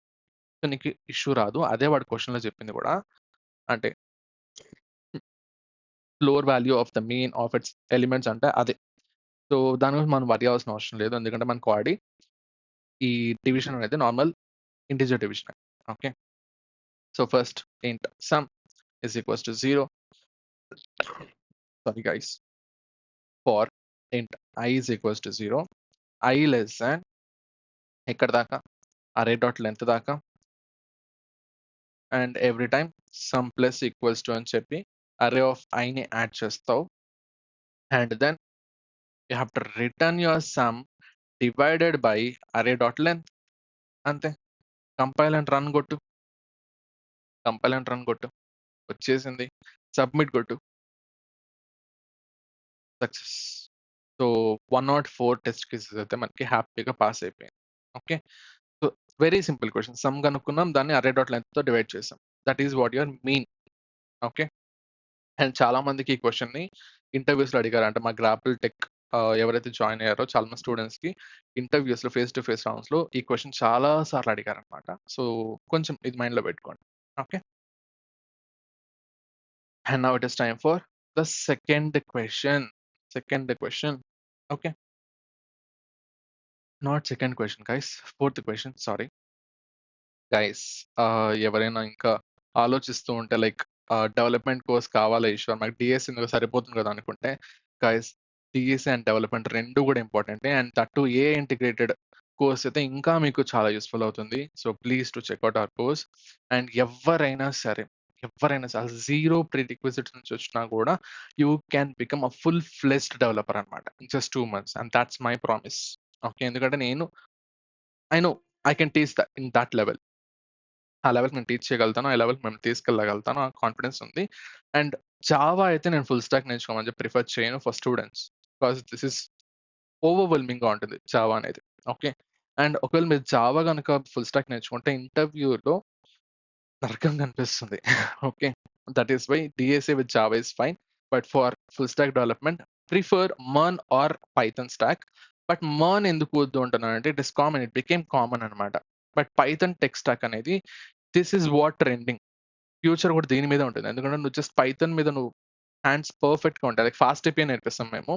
So నీకు ఇష్యూ రాదు. అదే వాడు క్వశ్చన్‌లో చెప్పింది కూడా. అంటే floor value of the mean of its elements అంటే అదే. సో దాని గురించి మనం వరీ అవ్వాల్సిన అవసరం లేదు. ఎందుకంటే మనకు ఆల్రెడీ ఈ డివిజన్ అనేది normal integer division. Okay. So first int sum is equals to 0. Sorry guys. For int I is equals to 0. I less than ఎక్కడ దాకా? array dot length దాకా. And every time sum plus equals to అని చెప్పి array of I ని add చేస్తావు. And then you have to return your sum divided by array dot length. అంతే. Compile and run కొట్టు. వచ్చేసింది. సబ్మిట్ కొట్టు. Success. So 104 test cases అయితే మనకి హ్యాపీగా పాస్ అయిపోయింది. Okay. So very simple question. Sum కనుక్కున్నాం, దాన్ని array dot length తో డివైడ్ చేసాం. That is what your mean. Okay. And చాలా మందికి ఈ క్వశ్చన్ని ఇంటర్వ్యూస్లో అడిగారు. అంటే మా గ్రాపుల్ టెక్ ఎవరైతే జాయిన్ అయ్యారో చాలా మంది స్టూడెంట్స్కి ఇంటర్వ్యూస్లో ఫేస్ టు ఫేస్ రౌండ్స్లో ఈ క్వశ్చన్ చాలా సార్లు అడిగారనమాట. సో కొంచెం ఇది మైండ్లో పెట్టుకోండి. Okay. And now it is time for the second question. Okay. Not second question guys, fourth question. Sorry guys. ఎవరైనా ఇంకా ఆలోచిస్తూ ఉంటే లైక్ డెవలప్మెంట్ కోర్స్ కావాలా ఈశ్వర్, మాకు డిఎస్సి ఎందుకు సరిపోతుంది కదా అనుకుంటే, గైస్ డిఎస్సి అండ్ డెవలప్మెంట్ రెండు కూడా ఇంపార్టెంటే. And that a integrated course అయితే ఇంకా మీకు చాలా యూస్ఫుల్ అవుతుంది. So please to check out our course. And ఎవరైనా సరే జీరో ప్రీ రిక్విజిట్స్ నుంచి వచ్చినా కూడా you can become a full fledged developer అనమాట in just 2 months. And that's my promise. Okay. ఎందుకంటే I know I can teach in that level. ఆ లెవెల్‌కి నేను టీచ్ చేయగలుగుతాను. ఆ లెవెల్‌కి మేము తీసుకెళ్ళగలుగుతాను. ఆ కాన్ఫిడెన్స్ ఉంది. అండ్ జావా అయితే నేను ఫుల్ స్టాక్ నేర్చుకోమని చెప్పి ప్రిఫర్ చేయను for students. Because this is ఓవర్‌వెల్మింగ్‌గా ఉంటుంది జావా అనేది. ఓకే. అండ్ ఒకవేళ మీరు జావా గనుక ఫుల్ స్టాక్ నేర్చుకుంటే ఇంటర్వ్యూలో నరకం కనిపిస్తుంది. Okay. That is why DSA with Java is fine. But for full stack development prefer MERN or Python stack. But MERN ఎందుకు వద్దు అంటున్నానంటే it is common. It became common అనమాట. బట్ పైథాన్ టెక్ స్టాక్ అనేది this is what trending. Future కూడా దీని మీద ఉంటుంది. ఎందుకంటే నువ్వు జస్ట్ పైథాన్ మీద నువ్వు హ్యాండ్స్ పర్ఫెక్ట్‌గా ఉంటాయి. లైక్ ఫాస్ట్ ఏపీఐ నేర్పిస్తాం మేము.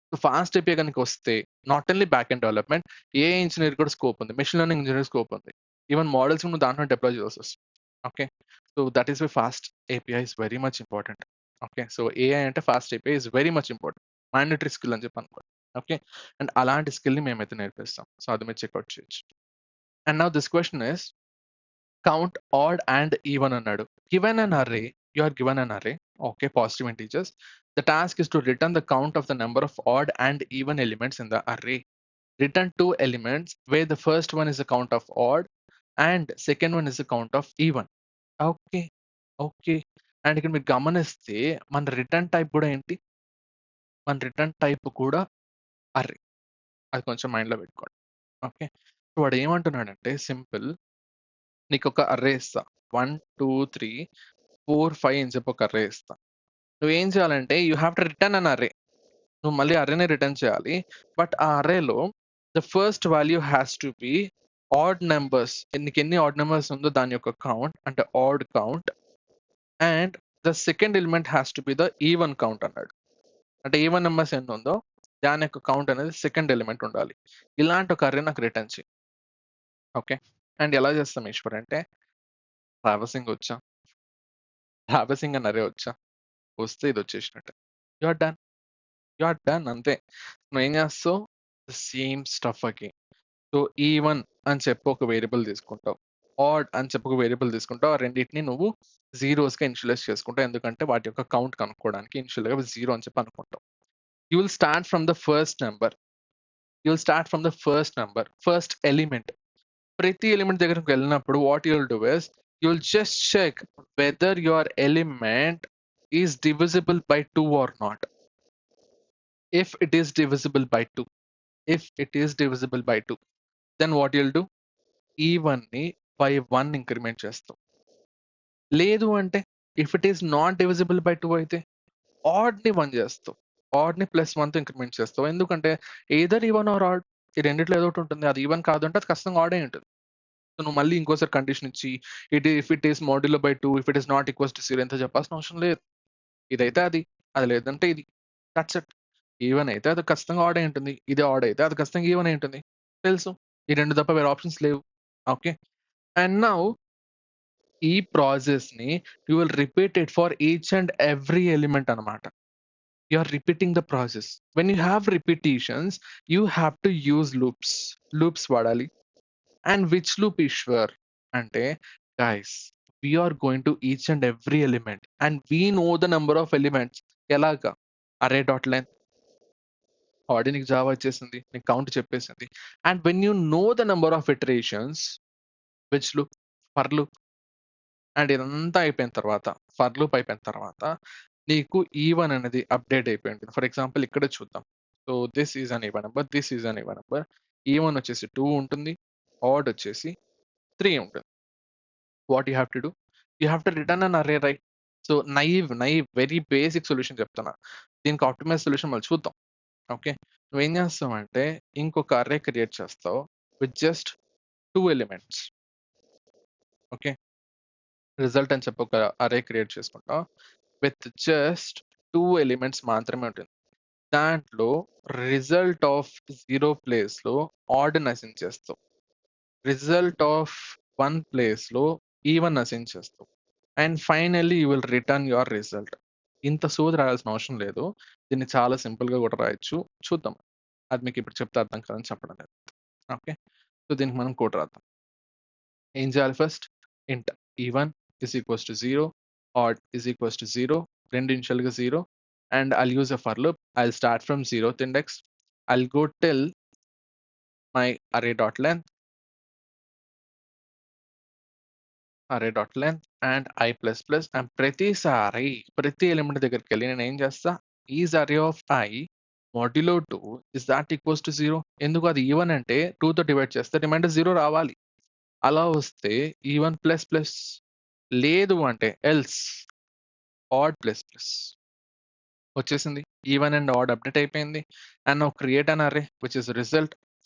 సో ఫాస్ట్ ఏపీఐ గనుక వస్తే not only back end development, AI engineer కూడా స్కోప్ ఉంది. మెషిన్ లెర్నింగ్ ఇంజినీర్ స్కోప్ ఉంది. ఈవెన్ మోడల్స్ నువ్వు దాంట్లో డిప్లాయ్ చేయాల్సి వస్తుంది. Okay. So that is why fast API is very much important. Okay. So AI అంటే fast API is very much important. Mandatory skill అని చెప్పి అనుకోండి. ఓకే. అండ్ అలాంటి స్కిల్‌ని మేమైతే నేర్పిస్తాం. సో అది మీరు చెక్‌ఔట్ చేయొచ్చు. And now this question is count odd and even అన్నాడు. Given an array, you are given an array, okay, positive integers. The task is to return the count of the number of odd and even elements in the array. Return two elements where the first one is the count of odd and second one is the count of even. Okay. Okay. And ఇక్కడ మీరు గమనిస్తే మన return type కూడా ఏంటి? మన return type కూడా array. అది కొంచెం మైండ్‌లో పెట్టుకోండి. ఓకే. వాడు ఏమంటున్నాడంటే సింపుల్, నీకొక అర్రే ఇస్తా. 1, 2, 3, 4, 5 అని చెప్పి ఒక అర్రే ఇస్తా. నువ్వేం చేయాలంటే you have to return an array. నువ్వు మళ్ళీ అర్రేనే రిటర్న్ చేయాలి. బట్ ఆ అర్రేలో the first value has to be odd numbers. నీకెన్ని ఆడ్ నంబర్స్ ఉందో దాని యొక్క కౌంట్ అంటే odd count. And the second element has to be the even count అన్నాడు. అంటే ఈవెన్ నెంబర్స్ ఎన్ని ఉందో దాని యొక్క కౌంట్ అనేది సెకండ్ ఎలిమెంట్ ఉండాలి. ఇలాంటి ఒక అర్రే నాకు రిటర్న్ చేయి. ఓకే. అండ్ ఎలా చేస్తాం ఈశ్వర్ అంటే ట్రావర్సింగ్ వచ్చా? ట్రావర్సింగ్ అన్ అర్రే వచ్చా? వస్తే ఇది వచ్చేసినట్టే. You are done. You are done అంతే. నువ్వేం చేస్తావు? Same stuff again. So even అని చెప్పి ఒక వేరియబుల్ తీసుకుంటావు. ఆడ్ అని చెప్పి ఒక వేరియబుల్ తీసుకుంటావు. ఆ రెండింటిని నువ్వు జీరోస్‌గా ఇనిషియలైజ్ చేసుకుంటావు. ఎందుకంటే వాటి యొక్క కౌంట్ కనుక్కోవడానికి ఇనిషియల్‌గా 0 అని చెప్పి అనుకుంటావు. You will start from the first number. You will start from the first number. First element. ప్రతి ఎలిమెంట్ దగ్గరికి వెళ్ళినప్పుడు what you will do is you will just check whether your element is divisible by 2 or not. If it is divisible by 2, if it is divisible by 2, then what you'll do? Even ని by 1 increment చేస్తావు. లేదు అంటే if it is not divisible by 2 అయితే add ని 1 చేస్తావు. Add ని +1 తో increment చేస్తావు. ఎందుకంటే ఎయిదర్ ఈవెన్ ఆర్ ఆడ్. ఈ రెండిట్లో ఏదో ఒకటి ఉంటుంది. అది ఈవెన్ కాదు అంటే అది ఖచ్చితంగా ఆడే ఉంటుంది. సో నువ్వు మళ్ళీ ఇంకోసారి కండిషన్ ఇచ్చి if it is modulo by 2, if it is not equals to 0 ఎంత చెప్పాల్సిన అవసరం లేదు. ఇదైతే అది, అది లేదంటే ఇది. That's it. ఈవెన్ అయితే అది ఖచ్చితంగా ఆడ్ అయి ఉంటుంది. ఇది ఆడ్ అయితే అది ఖచ్చితంగా ఈవెన్ అయి ఉంటుంది. తెలుసు. ఈ 2 తప్ప వేరే ఆప్షన్స్ లేవు. ఓకే. అండ్ నౌ ఈ ప్రాసెస్‌ని you will repeat it for each and every element అన్నమాట. You are repeating the process. When you have repetitions you have to use loops. Loops వాడాలి. అండ్ విచ్ లూప్ ఈశ్వర్ అంటే guys we are going to each and every element and we know the number of elements. ఎలాగా? Array dot length. Already నీకు Java వచ్చేసింది. నీకు count చెప్పేసింది. And when you know the number of iterations which loop? For loop. And ఇదంతా అయిపోయిన తర్వాత for loop అయిపోయిన తర్వాత నీకు ఈవెన్ అనేది అప్డేట్ అయిపోయి ఉంటుంది. ఫర్ ఎగ్జాంపుల్ ఇక్కడ చూద్దాం. So this is an even number, this is an even number. Even వచ్చేసి 2 ఉంటుంది. ఆడ్ వచ్చేసి 3 ఉంటుంది. What you have to do? You have to return an array, right? So naive very basic solution చెప్తున్నా. దీనికి optimise solution మళ్ళీ చూద్దాం. Okay. నువ్వేం చేస్తావంటే ఇంకొక అర్రే క్రియేట్ చేస్తావు with just 2 elements. Okay. Result అని చెప్పి ఒక అర్రే క్రియేట్ చేసుకుంటావు విత్ జస్ట్ 2 ఎలిమెంట్స్ మాత్రమే ఉంటుంది. దాంట్లో రిజల్ట్ ఆఫ్ 0 ప్లేస్‌లో ఆడ్‌ని అసైన్ చేస్తావు. రిజల్ట్ ఆఫ్ 1 ప్లేస్‌లో ఈవెన్ అసైన్ చేస్తావు. And finally you will return your result. ఇంత సోది రాయాల్సిన అవసరం లేదు. దీన్ని చాలా సింపుల్‌గా కూడా రాయొచ్చు. చూద్దాం. అది మీకు ఇప్పుడు చెప్తే అర్థం కాదని చెప్పడం లేదు. ఓకే. సో దీనికి మనం కోడ్ రాద్దాం. ఏం చేయాలి first? Int even is equals to 0, odd is equals to 0, రెండు ఇనిషియల్‌గా 0 and I'll use a for loop. I'll start from 0th index. I'll go till my array dot length and I plus plus and ప్రతిసారి ప్రతి element దగ్గరికి వెళ్ళి నేను ఏం చేస్తా? Is array of I modulo 2 is that equals to 0. ఎందుకు? అది even అంటే 2 తో డివైడ్ చేస్తే రిమైండర్ 0 రావాలి. అలా వస్తే ఈవెన్ ప్లస్ ప్లస్. లేదు అంటే ఎల్స్ ఆడ్ ప్లస్ ప్లస్. వచ్చేసింది. ఈవెన్ అండ్ ఆడ్ అప్డేట్ అయిపోయింది. And now create an array which is result.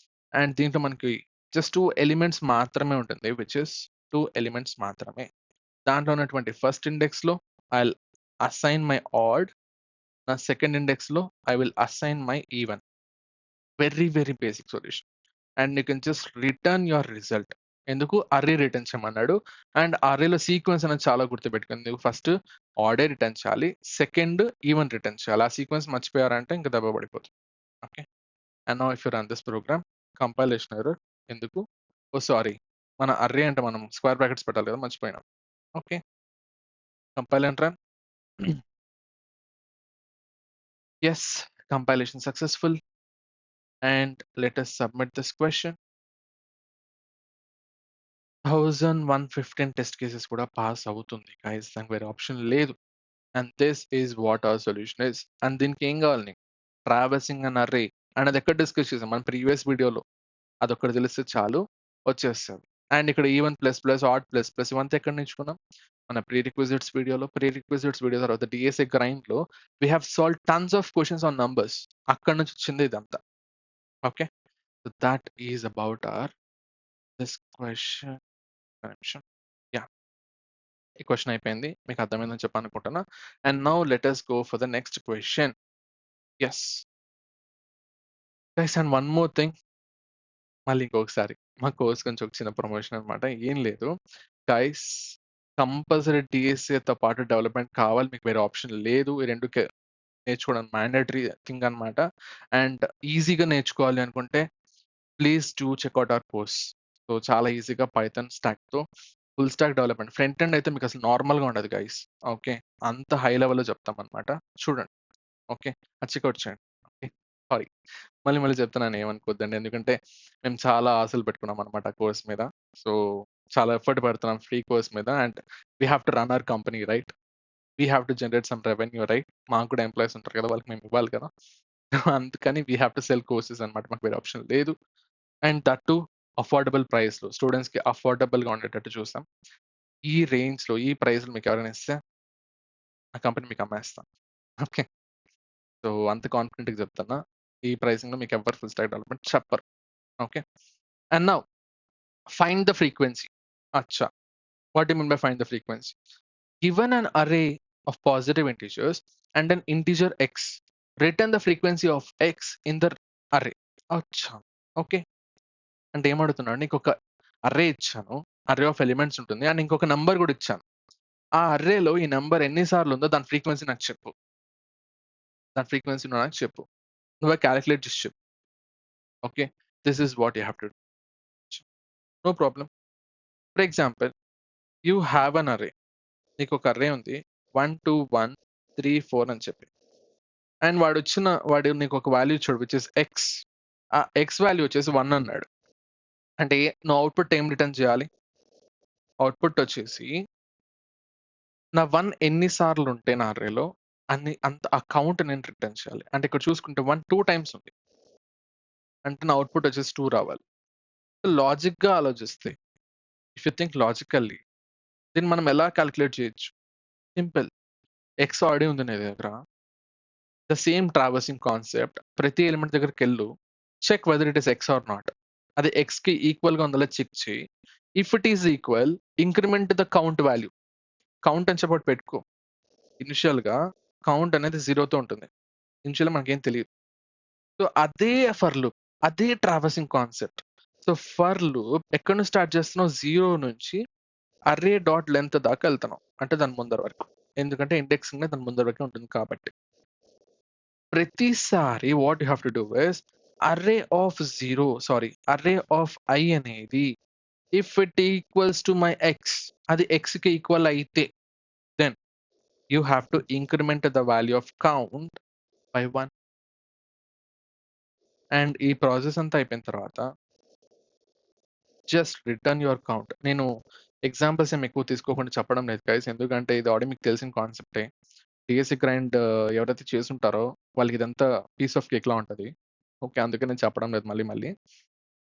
And దీంట్లో మనకి జస్ట్ 2 ఎలిమెంట్స్ మాత్రమే ఉంటుంది. విచ్ ఇస్ 2 ఎలిమెంట్స్ మాత్రమే. దాంట్లో ఉన్నటువంటి ఫస్ట్ ఇండెక్స్‌లో I will assign my odd. నా సెకండ్ ఇండెక్స్‌లో I will assign my even. Very basic solution. And you can just return your result. ఎందుకు? అర్రే రిటర్న్ చేయమన్నాడు. అండ్ అర్రేలో సీక్వెన్స్ అనేది చాలా గుర్తుపెట్టుకుంది. ఫస్ట్ ఆడే రిటర్న్ చేయాలి. సెకండ్ ఈవెన్ రిటర్న్ చేయాలి. ఆ సీక్వెన్స్ మర్చిపోయారంటే ఇంకా దెబ్బ పడిపోతుంది. Okay. And now if you run this program compilation error. ఎందుకు? ఓహ్! సారీ. మన అర్రే అంటే మనం స్క్వేర్ బ్రాకెట్స్ పెట్టాలి కదా, మర్చిపోయినాం. Okay, compile and run. Yes, compilation successful, and let us submit this question. 1115 test cases కూడా పాస్ అవుతుంది guys, దానికి వేరే ఆప్షన్ లేదు. And this is what our solution is. అండ్ దీనికి ఏం కావాలి నీకు? ట్రావర్సింగ్ అండ్ అర్రే అండ్ అది ఎక్కడ డిస్కస్ చేసాం మన ప్రీవియస్ వీడియోలో, అదొక్కటి తెలిస్తే చాలు, వచ్చేస్తుంది. అండ్ ఇక్కడ even plus plus, odd plus plus, ఇవంతా ఎక్కడ నేర్చుకున్నాం? మన ప్రీ రిక్విజిట్స్ వీడియోలో. ప్రీ రిక్విజిట్స్ వీడియో తర్వాత డిఎస్ఏ గ్రైండ్ లో we have solve tons of questions on numbers. అక్కడ నుంచి వచ్చింది ఇదంతా. Okay, so that is about our this question. నిమిషం. యా, ఈ క్వశ్చన్ అయిపోయింది, మీకు అర్థమైందని చెప్పాలనుకుంటున్నా. And now let us go for the next question. Yes guys, and one more thing, మళ్ళీ ఇంకొకసారి మా కోర్స్ గురించి ఒక చిన్న ప్రమోషన్ అనమాట, ఏం లేదు గైస్. కంపల్సరీ డిఎస్ఏతో పాటు డెవలప్మెంట్ కావాలి, మీకు వేరే ఆప్షన్ లేదు. ఈ రెండు నేర్చుకోవడం మ్యాండేటరీ థింగ్ అనమాట. అండ్ ఈజీగా నేర్చుకోవాలి అనుకుంటే please do check out our course. So చాలా ఈజీగా పైథాన్ స్టాక్తో full stack development. Front end అయితే మీకు అసలు నార్మల్గా ఉండదు గైస్. ఓకే, అంత హై లెవెల్లో చెప్తాం అనమాట, చూడండి. ఓకే, అది చెక్అవుట్ చేయండి. ఓకే, సారీ, మళ్ళీ మళ్ళీ చెప్తున్నాను, ఏమనుకోద్దండి. ఎందుకంటే మేము చాలా ఆశలు పెట్టుకున్నాం అనమాట కోర్స్ మీద. సో చాలా ఎఫర్ట్ పెడుతున్నాం ఫ్రీ కోర్స్ మీద. And we have to run our company, right? We have to generate some revenue, right? మాకు కూడా ఎంప్లాయీస్ ఉంటారు కదా, వాళ్ళకి మేము ఇవ్వాలి కదా. అందుకని we have to cell courses అనమాట, మాకు వేరే ఆప్షన్ లేదు. అండ్ దట్ టు అఫోర్డబుల్ ప్రైస్లో, స్టూడెంట్స్కి అఫోర్డబుల్గా ఉండేటట్టు చూస్తాం. ఈ రేంజ్లో, ఈ ప్రైస్లో మీకు ఎవరైనా ఇస్తే ఆ కంపెనీ మీకు అమ్మేస్తాం. ఓకే, సో అంత కాన్ఫిడెంట్గా చెప్తున్నా, ఈ ప్రైసింగ్లో మీకు ఎవరు ఫుల్ స్టాక్ డెవలప్మెంట్ చెప్పరు. Okay, and now find the frequency. అచ్చా, what do you mean by find the frequency? Given an array of positive integers and an integer x, return the frequency of x in the array. అచ్చా, okay, అంటే ఏమడుగుతున్నాడు, నీకు ఒక array ఇచ్చాను, array of elements ఉంటుంది, and ఇంకొక number కూడా ఇచ్చాను. ఆ అర్రేలో ఈ నంబర్ ఎన్నిసార్లు ఉందో దాని ఫ్రీక్వెన్సీ నాకు చెప్పు. దాని ఫ్రీక్వెన్సీ నాకు చెప్పు, నువ్వే క్యాలిక్యులేట్ చేసి చెప్పు. Okay, this is what you have to do. No problem. For example, you have an array. నీకు ఒక అర్రే ఉంది 1 2 1 3 4 అని చెప్పి, అండ్ వాడు నీకు ఒక వాల్యూ ఇచ్చాడు విచ్ ఇస్ ఎక్స్. ఆ ఎక్స్ వాల్యూ వచ్చేసి 1 అన్నాడు. అంటే నువ్వు అవుట్పుట్ ఏం రిటర్న్ చేయాలి? అవుట్పుట్ వచ్చేసి నా 1 ఎన్నిసార్లు ఉంటే నా అర్రేలో అంత ఆ కౌంట్ నేను రిటర్న్ చేయాలి. అంటే ఇక్కడ చూసుకుంటే 1 2 టైమ్స్ ఉంది, అంటే నా అవుట్పుట్ వచ్చేసి 2 రావాలి. లాజిక్గా ఆలోచిస్తే, ఇఫ్ యూ థింక్ లాజికల్లీ, దీన్ని మనం ఎలా క్యాలిక్యులేట్ చేయొచ్చు? సింపుల్, ఎక్స్ ఆల్రెడీ ఉంది నీ దగ్గర. ద సేమ్ ట్రావర్సింగ్ కాన్సెప్ట్, ప్రతి ఎలిమెంట్ దగ్గరికి వెళ్ళు, check whether it is X or not. అది ఎక్స్ కి ఈక్వల్ గా ఉందో చెక్ చేయి. If it is equal, increment the count value. Count అని చెప్పి పెట్టుకో. ఇనిషియల్ గా కౌంట్ అనేది 0తో ఉంటుంది, ఇనిషియల్ మనకేం తెలియదు. సో అదే ఫర్ లూప్, అదే traversing concept. So for loop ఎక్కడ నుంచి స్టార్ట్ చేస్తున్నావు? 0 నుంచి అర్రే డాట్ లెంత్ దాకా వెళ్తున్నావు, అంటే దాని ముందర వరకు. ఎందుకంటే ఇండెక్సింగ్ దాని ముందర వరకే ఉంటుంది కాబట్టి. ప్రతిసారి what you have to do is array of I అనేది if it equals to my x, అది ఎక్స్ కి ఈక్వల్ అయితే then you have to increment the value of count by 1. And ఈ ప్రాసెస్ అంతా అయిపోయిన తర్వాత జస్ట్ రిటర్న్ యువర్ కౌంట్. నేను examples ఏమి ఎక్కువ తీసుకోకుండా చెప్పడం లేదు గైస్, ఎందుకంటే ఇది ఆల్రెడీ మీకు తెలిసిన కాన్సెప్టే. డిఎస్సి గ్రైండ్ ఎవరైతే చేసుంటారో వాళ్ళకి ఇదంతా పీస్ ఆఫ్ కేక్ లా ఉంటుంది. ఓకే, అందుకే నేను చెప్పడం లేదు మళ్ళీ మళ్ళీ.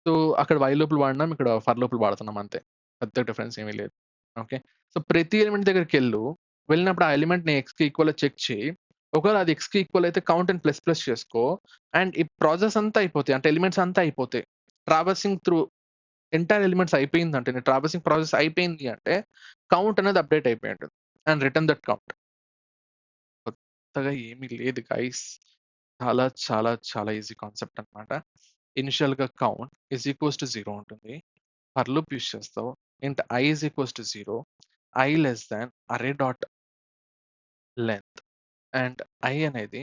సో అక్కడ వై లోపల వాడినాం, ఇక్కడ ఫర్ లోపల వాడుతున్నాం, అంతే. పెద్ద డిఫరెన్స్ ఏమీ లేదు. ఓకే, సో ప్రతి ఎలిమెంట్ దగ్గరికి వెళ్ళినప్పుడు ఆ ఎలిమెంట్ ని ఎక్స్ కి ఈక్వల్ చెక్ చేయి. ఒకవేళ అది ఎక్స్ కి ఈక్వల్ అయితే కౌంట్ అండ్ ప్లస్ ప్లస్ చేసుకో. అండ్ ఈ ప్రాసెస్ అంతా అయిపోతాయి, అంటే ఎలిమెంట్స్ అంతా అయిపోతాయి. ట్రావర్సింగ్ త్రూ ఎంటైర్ ఎలిమెంట్స్ అయిపోయింది అంటే, ట్రావర్సింగ్ ప్రాసెస్ అయిపోయింది అంటే కౌంట్ అనేది అప్డేట్ అయిపోయి ఉంటుంది. And return that count. కొత్తగా ఏమీ లేదు గైస్, చాలా చాలా చాలా ఈజీ కాన్సెప్ట్ అనమాట. ఇనిషియల్ గా కౌంట్ ఈజ్ ఈక్వల్స్ టు 0 ఉంటుంది. ఫర్ లూప్ యూస్ చేస్తావు. Int i is equals to 0, i less than array dot length, and i అనేది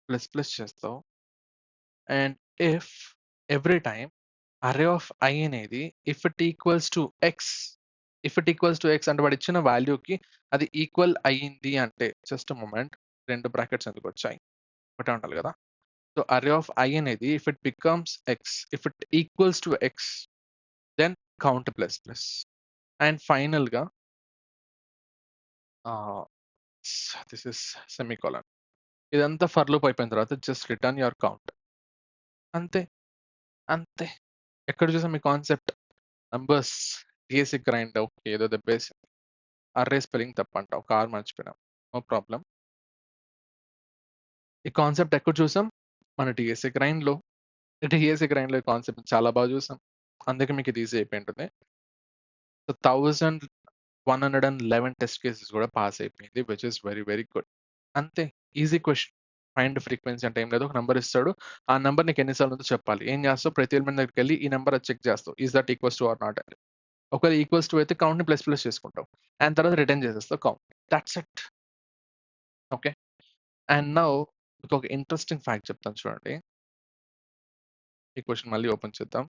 ప్లస్ ప్లస్ చేస్తావు. And if every time array of I అనేది if it equals to x అంటే వాడు ఇచ్చిన వాల్యూకి అది equal అయ్యింది అంటే జస్ట్ మొమెంట్ 2 బ్రాకెట్స్ ఎందుకు వచ్చాయి? ఒకటే ఉండాలి కదా! సో అర్రే ఆఫ్ ఐ అనేది if it becomes X, if it equals to X, then count plus plus. And ఫైనల్‌గా దిస్ ఇస్ సెమికోలన్. ఇదంతా ఫర్ లూప్ అయిపోయిన తర్వాత జస్ట్ రిటర్న్ యువర్ కౌంట్. అంతే. అంతే. ఎక్కడ చూసాం ఈ concept? Numbers DSC grind okay. ఏదో దెబ్బేసింది. అర్రే స్పెల్లింగ్ తప్పంటావు. కార్ మర్చిపోయినాం. No problem. ఈ కాన్సెప్ట్ ఎక్కడ చూసాం? మన డీఎస్సీ గ్రైండ్‌లో. డీఎస్సీ గ్రైండ్‌లో ఈ కాన్సెప్ట్ చాలా బాగా చూసాం. అందుకే మీకు ఇది ఈజీ అయిపోయి ఉంటుంది. సో 1111 టెస్ట్ కేసెస్ కూడా పాస్ అయిపోయింది. Which is very very good. అంతే. Easy question. ఫైండ్ ఫ్రీక్వెన్సీ అంటే ఏం లేదు. ఒక నంబర్ ఇస్తాడు. ఆ నంబర్ నీకు ఎన్ని సార్లు ఉందో చెప్పాలి. ఏం చేస్తావు? ప్రతి ఎలిమెంట్ దగ్గరికెళ్ళి ఈ నంబర్ అది చెక్ చేస్తావు. Is that equals to or not అని. ఒకవేళ ఈక్వల్స్ టు అయితే కౌంట్‌ని ప్లస్ ప్లస్ చేసుకుంటావు. అండ్ తర్వాత రిటర్న్ చేసేస్తావు count. That's it. Okay. And now మీకొక ఇంట్రెస్టింగ్ ఫ్యాక్ట్ చెప్తాను చూడండి. ఈ క్వెషన్ మళ్ళీ ఓపెన్ చేద్దాం.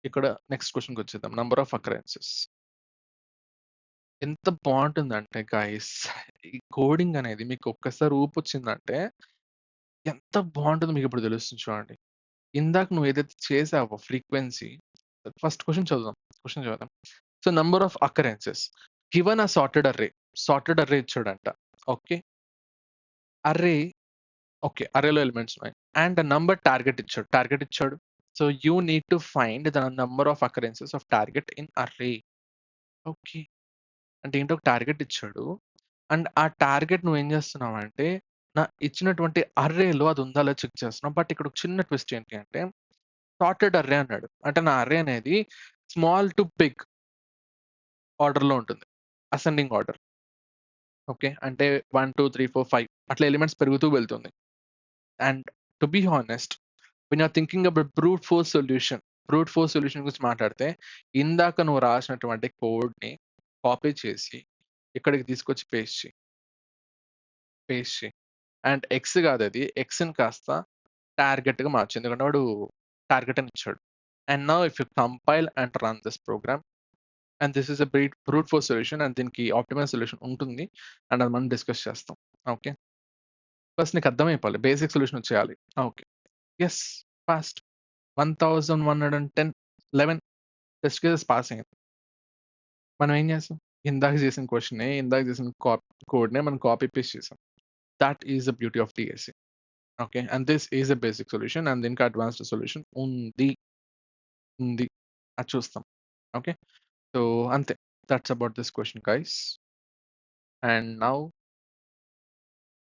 ఇక్కడ నెక్స్ట్ క్వెషన్‌కొచ్చేద్దాం. Number of occurrences. ఎంత బావుంటుందంటే గైస్ ఈ కోడింగ్ అనేది మీకు ఒక్కసారి ఊపొచ్చిందంటే ఎంత బావుంటుందో మీకిప్పుడు తెలుస్తుంది చూడండి. ఇందాక నువ్వు ఏదైతే చేసావో ఫ్రీక్వెన్సీ ఫస్ట్ క్వెషన్ చదువుదాం. క్వెషన్ చదువుదాం. So number of occurrences given a sorted array. Sorted array ఇచ్చాడంట. ఓకే. Array okay. అర్రేలో ఎలిమెంట్స్ ఉన్నాయి. అండ్ నంబర్ టార్గెట్ ఇచ్చాడు. టార్గెట్ ఇచ్చాడు. So you need to find the number of occurrences of target in array. Okay. అంటే ఏంటి ఒక target ఇచ్చాడు. And ఆ టార్గెట్ నువ్వేం చేస్తున్నావంటే, నా ఇచ్చినటువంటి అర్రేలో అది ఉందా లేదా చెక్ చేస్తున్నావు. బట్ ఇక్కడ ఒక చిన్న ట్విస్ట్ ఏంటి అంటే, సార్టెడ్ అర్రే అన్నాడు. అంటే నా అర్రే అనేది స్మాల్ టు బిగ్ ఆర్డర్‌లో ఉంటుంది. Ascending order. ఓకే. అంటే 1, 2, 3, 4, 5 అట్లా ఎలిమెంట్స్ పెరుగుతూ వెళ్తుంది. And to be honest when you are thinking about brute force solution గురించి మాట్లాడితే, ఇందాక నువ్వు రాసినటువంటి కోడ్‌ని కాపీ చేసి, ఇక్కడికి తీసుకొచ్చి పేస్ట్ చెయి. పేస్ట్ చెయి. అండ్ ఎక్స్ కాదది. ఎక్స్‌ని కాస్త టార్గెట్‌గా మార్చు. ఎందుకంటే వాడు టార్గెట్ అని ఇచ్చాడు. And now if you compile and run this program and this is a brute force solution and దీనికి ఆప్టిమైజ్ సొల్యూషన్ ఉంటుంది. అండ్ అది మనం డిస్కస్ చేస్తాం. ఓకే. ఫస్ట్ నీకు అర్థమైపోవాలి. బేసిక్ సొల్యూషన్ వచ్చేయాలి. Okay. Yes. Fast 1111 test cases pass అయింది. మనం ఏం చేసాం? ఇందాక చేసిన క్వెషనే, ఇందాక చేసిన కోడ్‌నే మనం కాపీ పేస్ట్ చేసాం. That is the beauty of DSC. Okay. And this is a basic solution and దీనికి అడ్వాన్స్డ్ సొల్యూషన్ ఉంది. ఉంది. అది చూస్తాం. ఓకే. సో అంతే. That's about this question guys. And now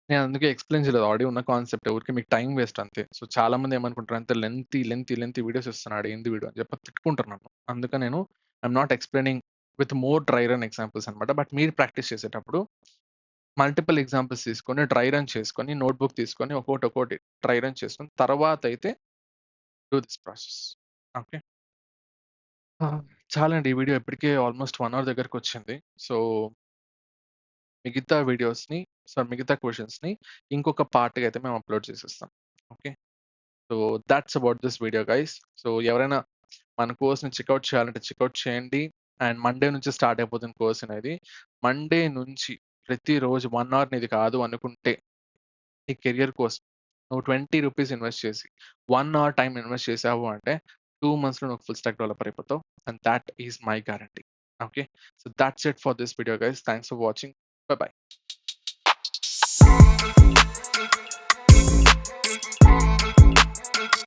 నేను అందుకే ఎక్స్‌ప్లెయిన్ చేయలేదు. ఆల్రెడీ ఉన్న కాన్సెప్ట్ ఊరికే మీకు టైమ్ వేస్ట్ అంతే. సో చాలా మంది ఏమనుకుంటారు అంతే లెంగ్తీ వీడియోస్ ఇస్తున్నాడు. ఏంది వీడు అని చెప్పి తిట్టుకుంటారు నన్ను. అందుకని నేను I'm not explaining with more dry run examples అన్నమాట. బట్ మీరు ప్రాక్టీస్ చేసేటప్పుడు మల్టిపుల్ ఎగ్జాంపుల్స్ తీసుకొని, డ్రై రన్ చేసుకొని, నోట్‌బుక్ తీసుకొని ఒక్కోటి డ్రై రన్ చేసుకొని తర్వాత అయితే డూ దిస్ ప్రాసెస్. ఓకే. చాలండి. ఈ వీడియో ఇప్పటికే ఆల్‌మోస్ట్ 1 అవర్ దగ్గరకొచ్చింది. సో మిగతా వీడియోస్‌ని మిగతా క్వెషన్స్‌ని ఇంకొక పార్ట్‌గా అయితే మేము అప్‌లోడ్ చేసేస్తాం. Okay. So thoughts about this video guys. So ఎవరైనా మన కోర్స్‌ని చెక్‌ఔట్ చేయాలంటే చెక్‌ఔట్ చేయండి. అండ్ మండే నుంచి స్టార్ట్ అయిపోతుంది కోర్స్ అనేది. మండే నుంచి ప్రతిరోజు 1 అవర్ నీది కాదు అనుకుంటే నీ కెరియర్ కోసం నువ్వు ₹20 ఇన్వెస్ట్ చేసి 1 అవర్ టైమ్ ఇన్వెస్ట్ చేశావు అంటే 2 మంత్స్‌లో నువ్వు ఫుల్ స్టాక్ డెవలపర్ అయిపోతావు. And thought is my guarantee. Okay. So thoughts it for this video guys. Thanks for watching. By by.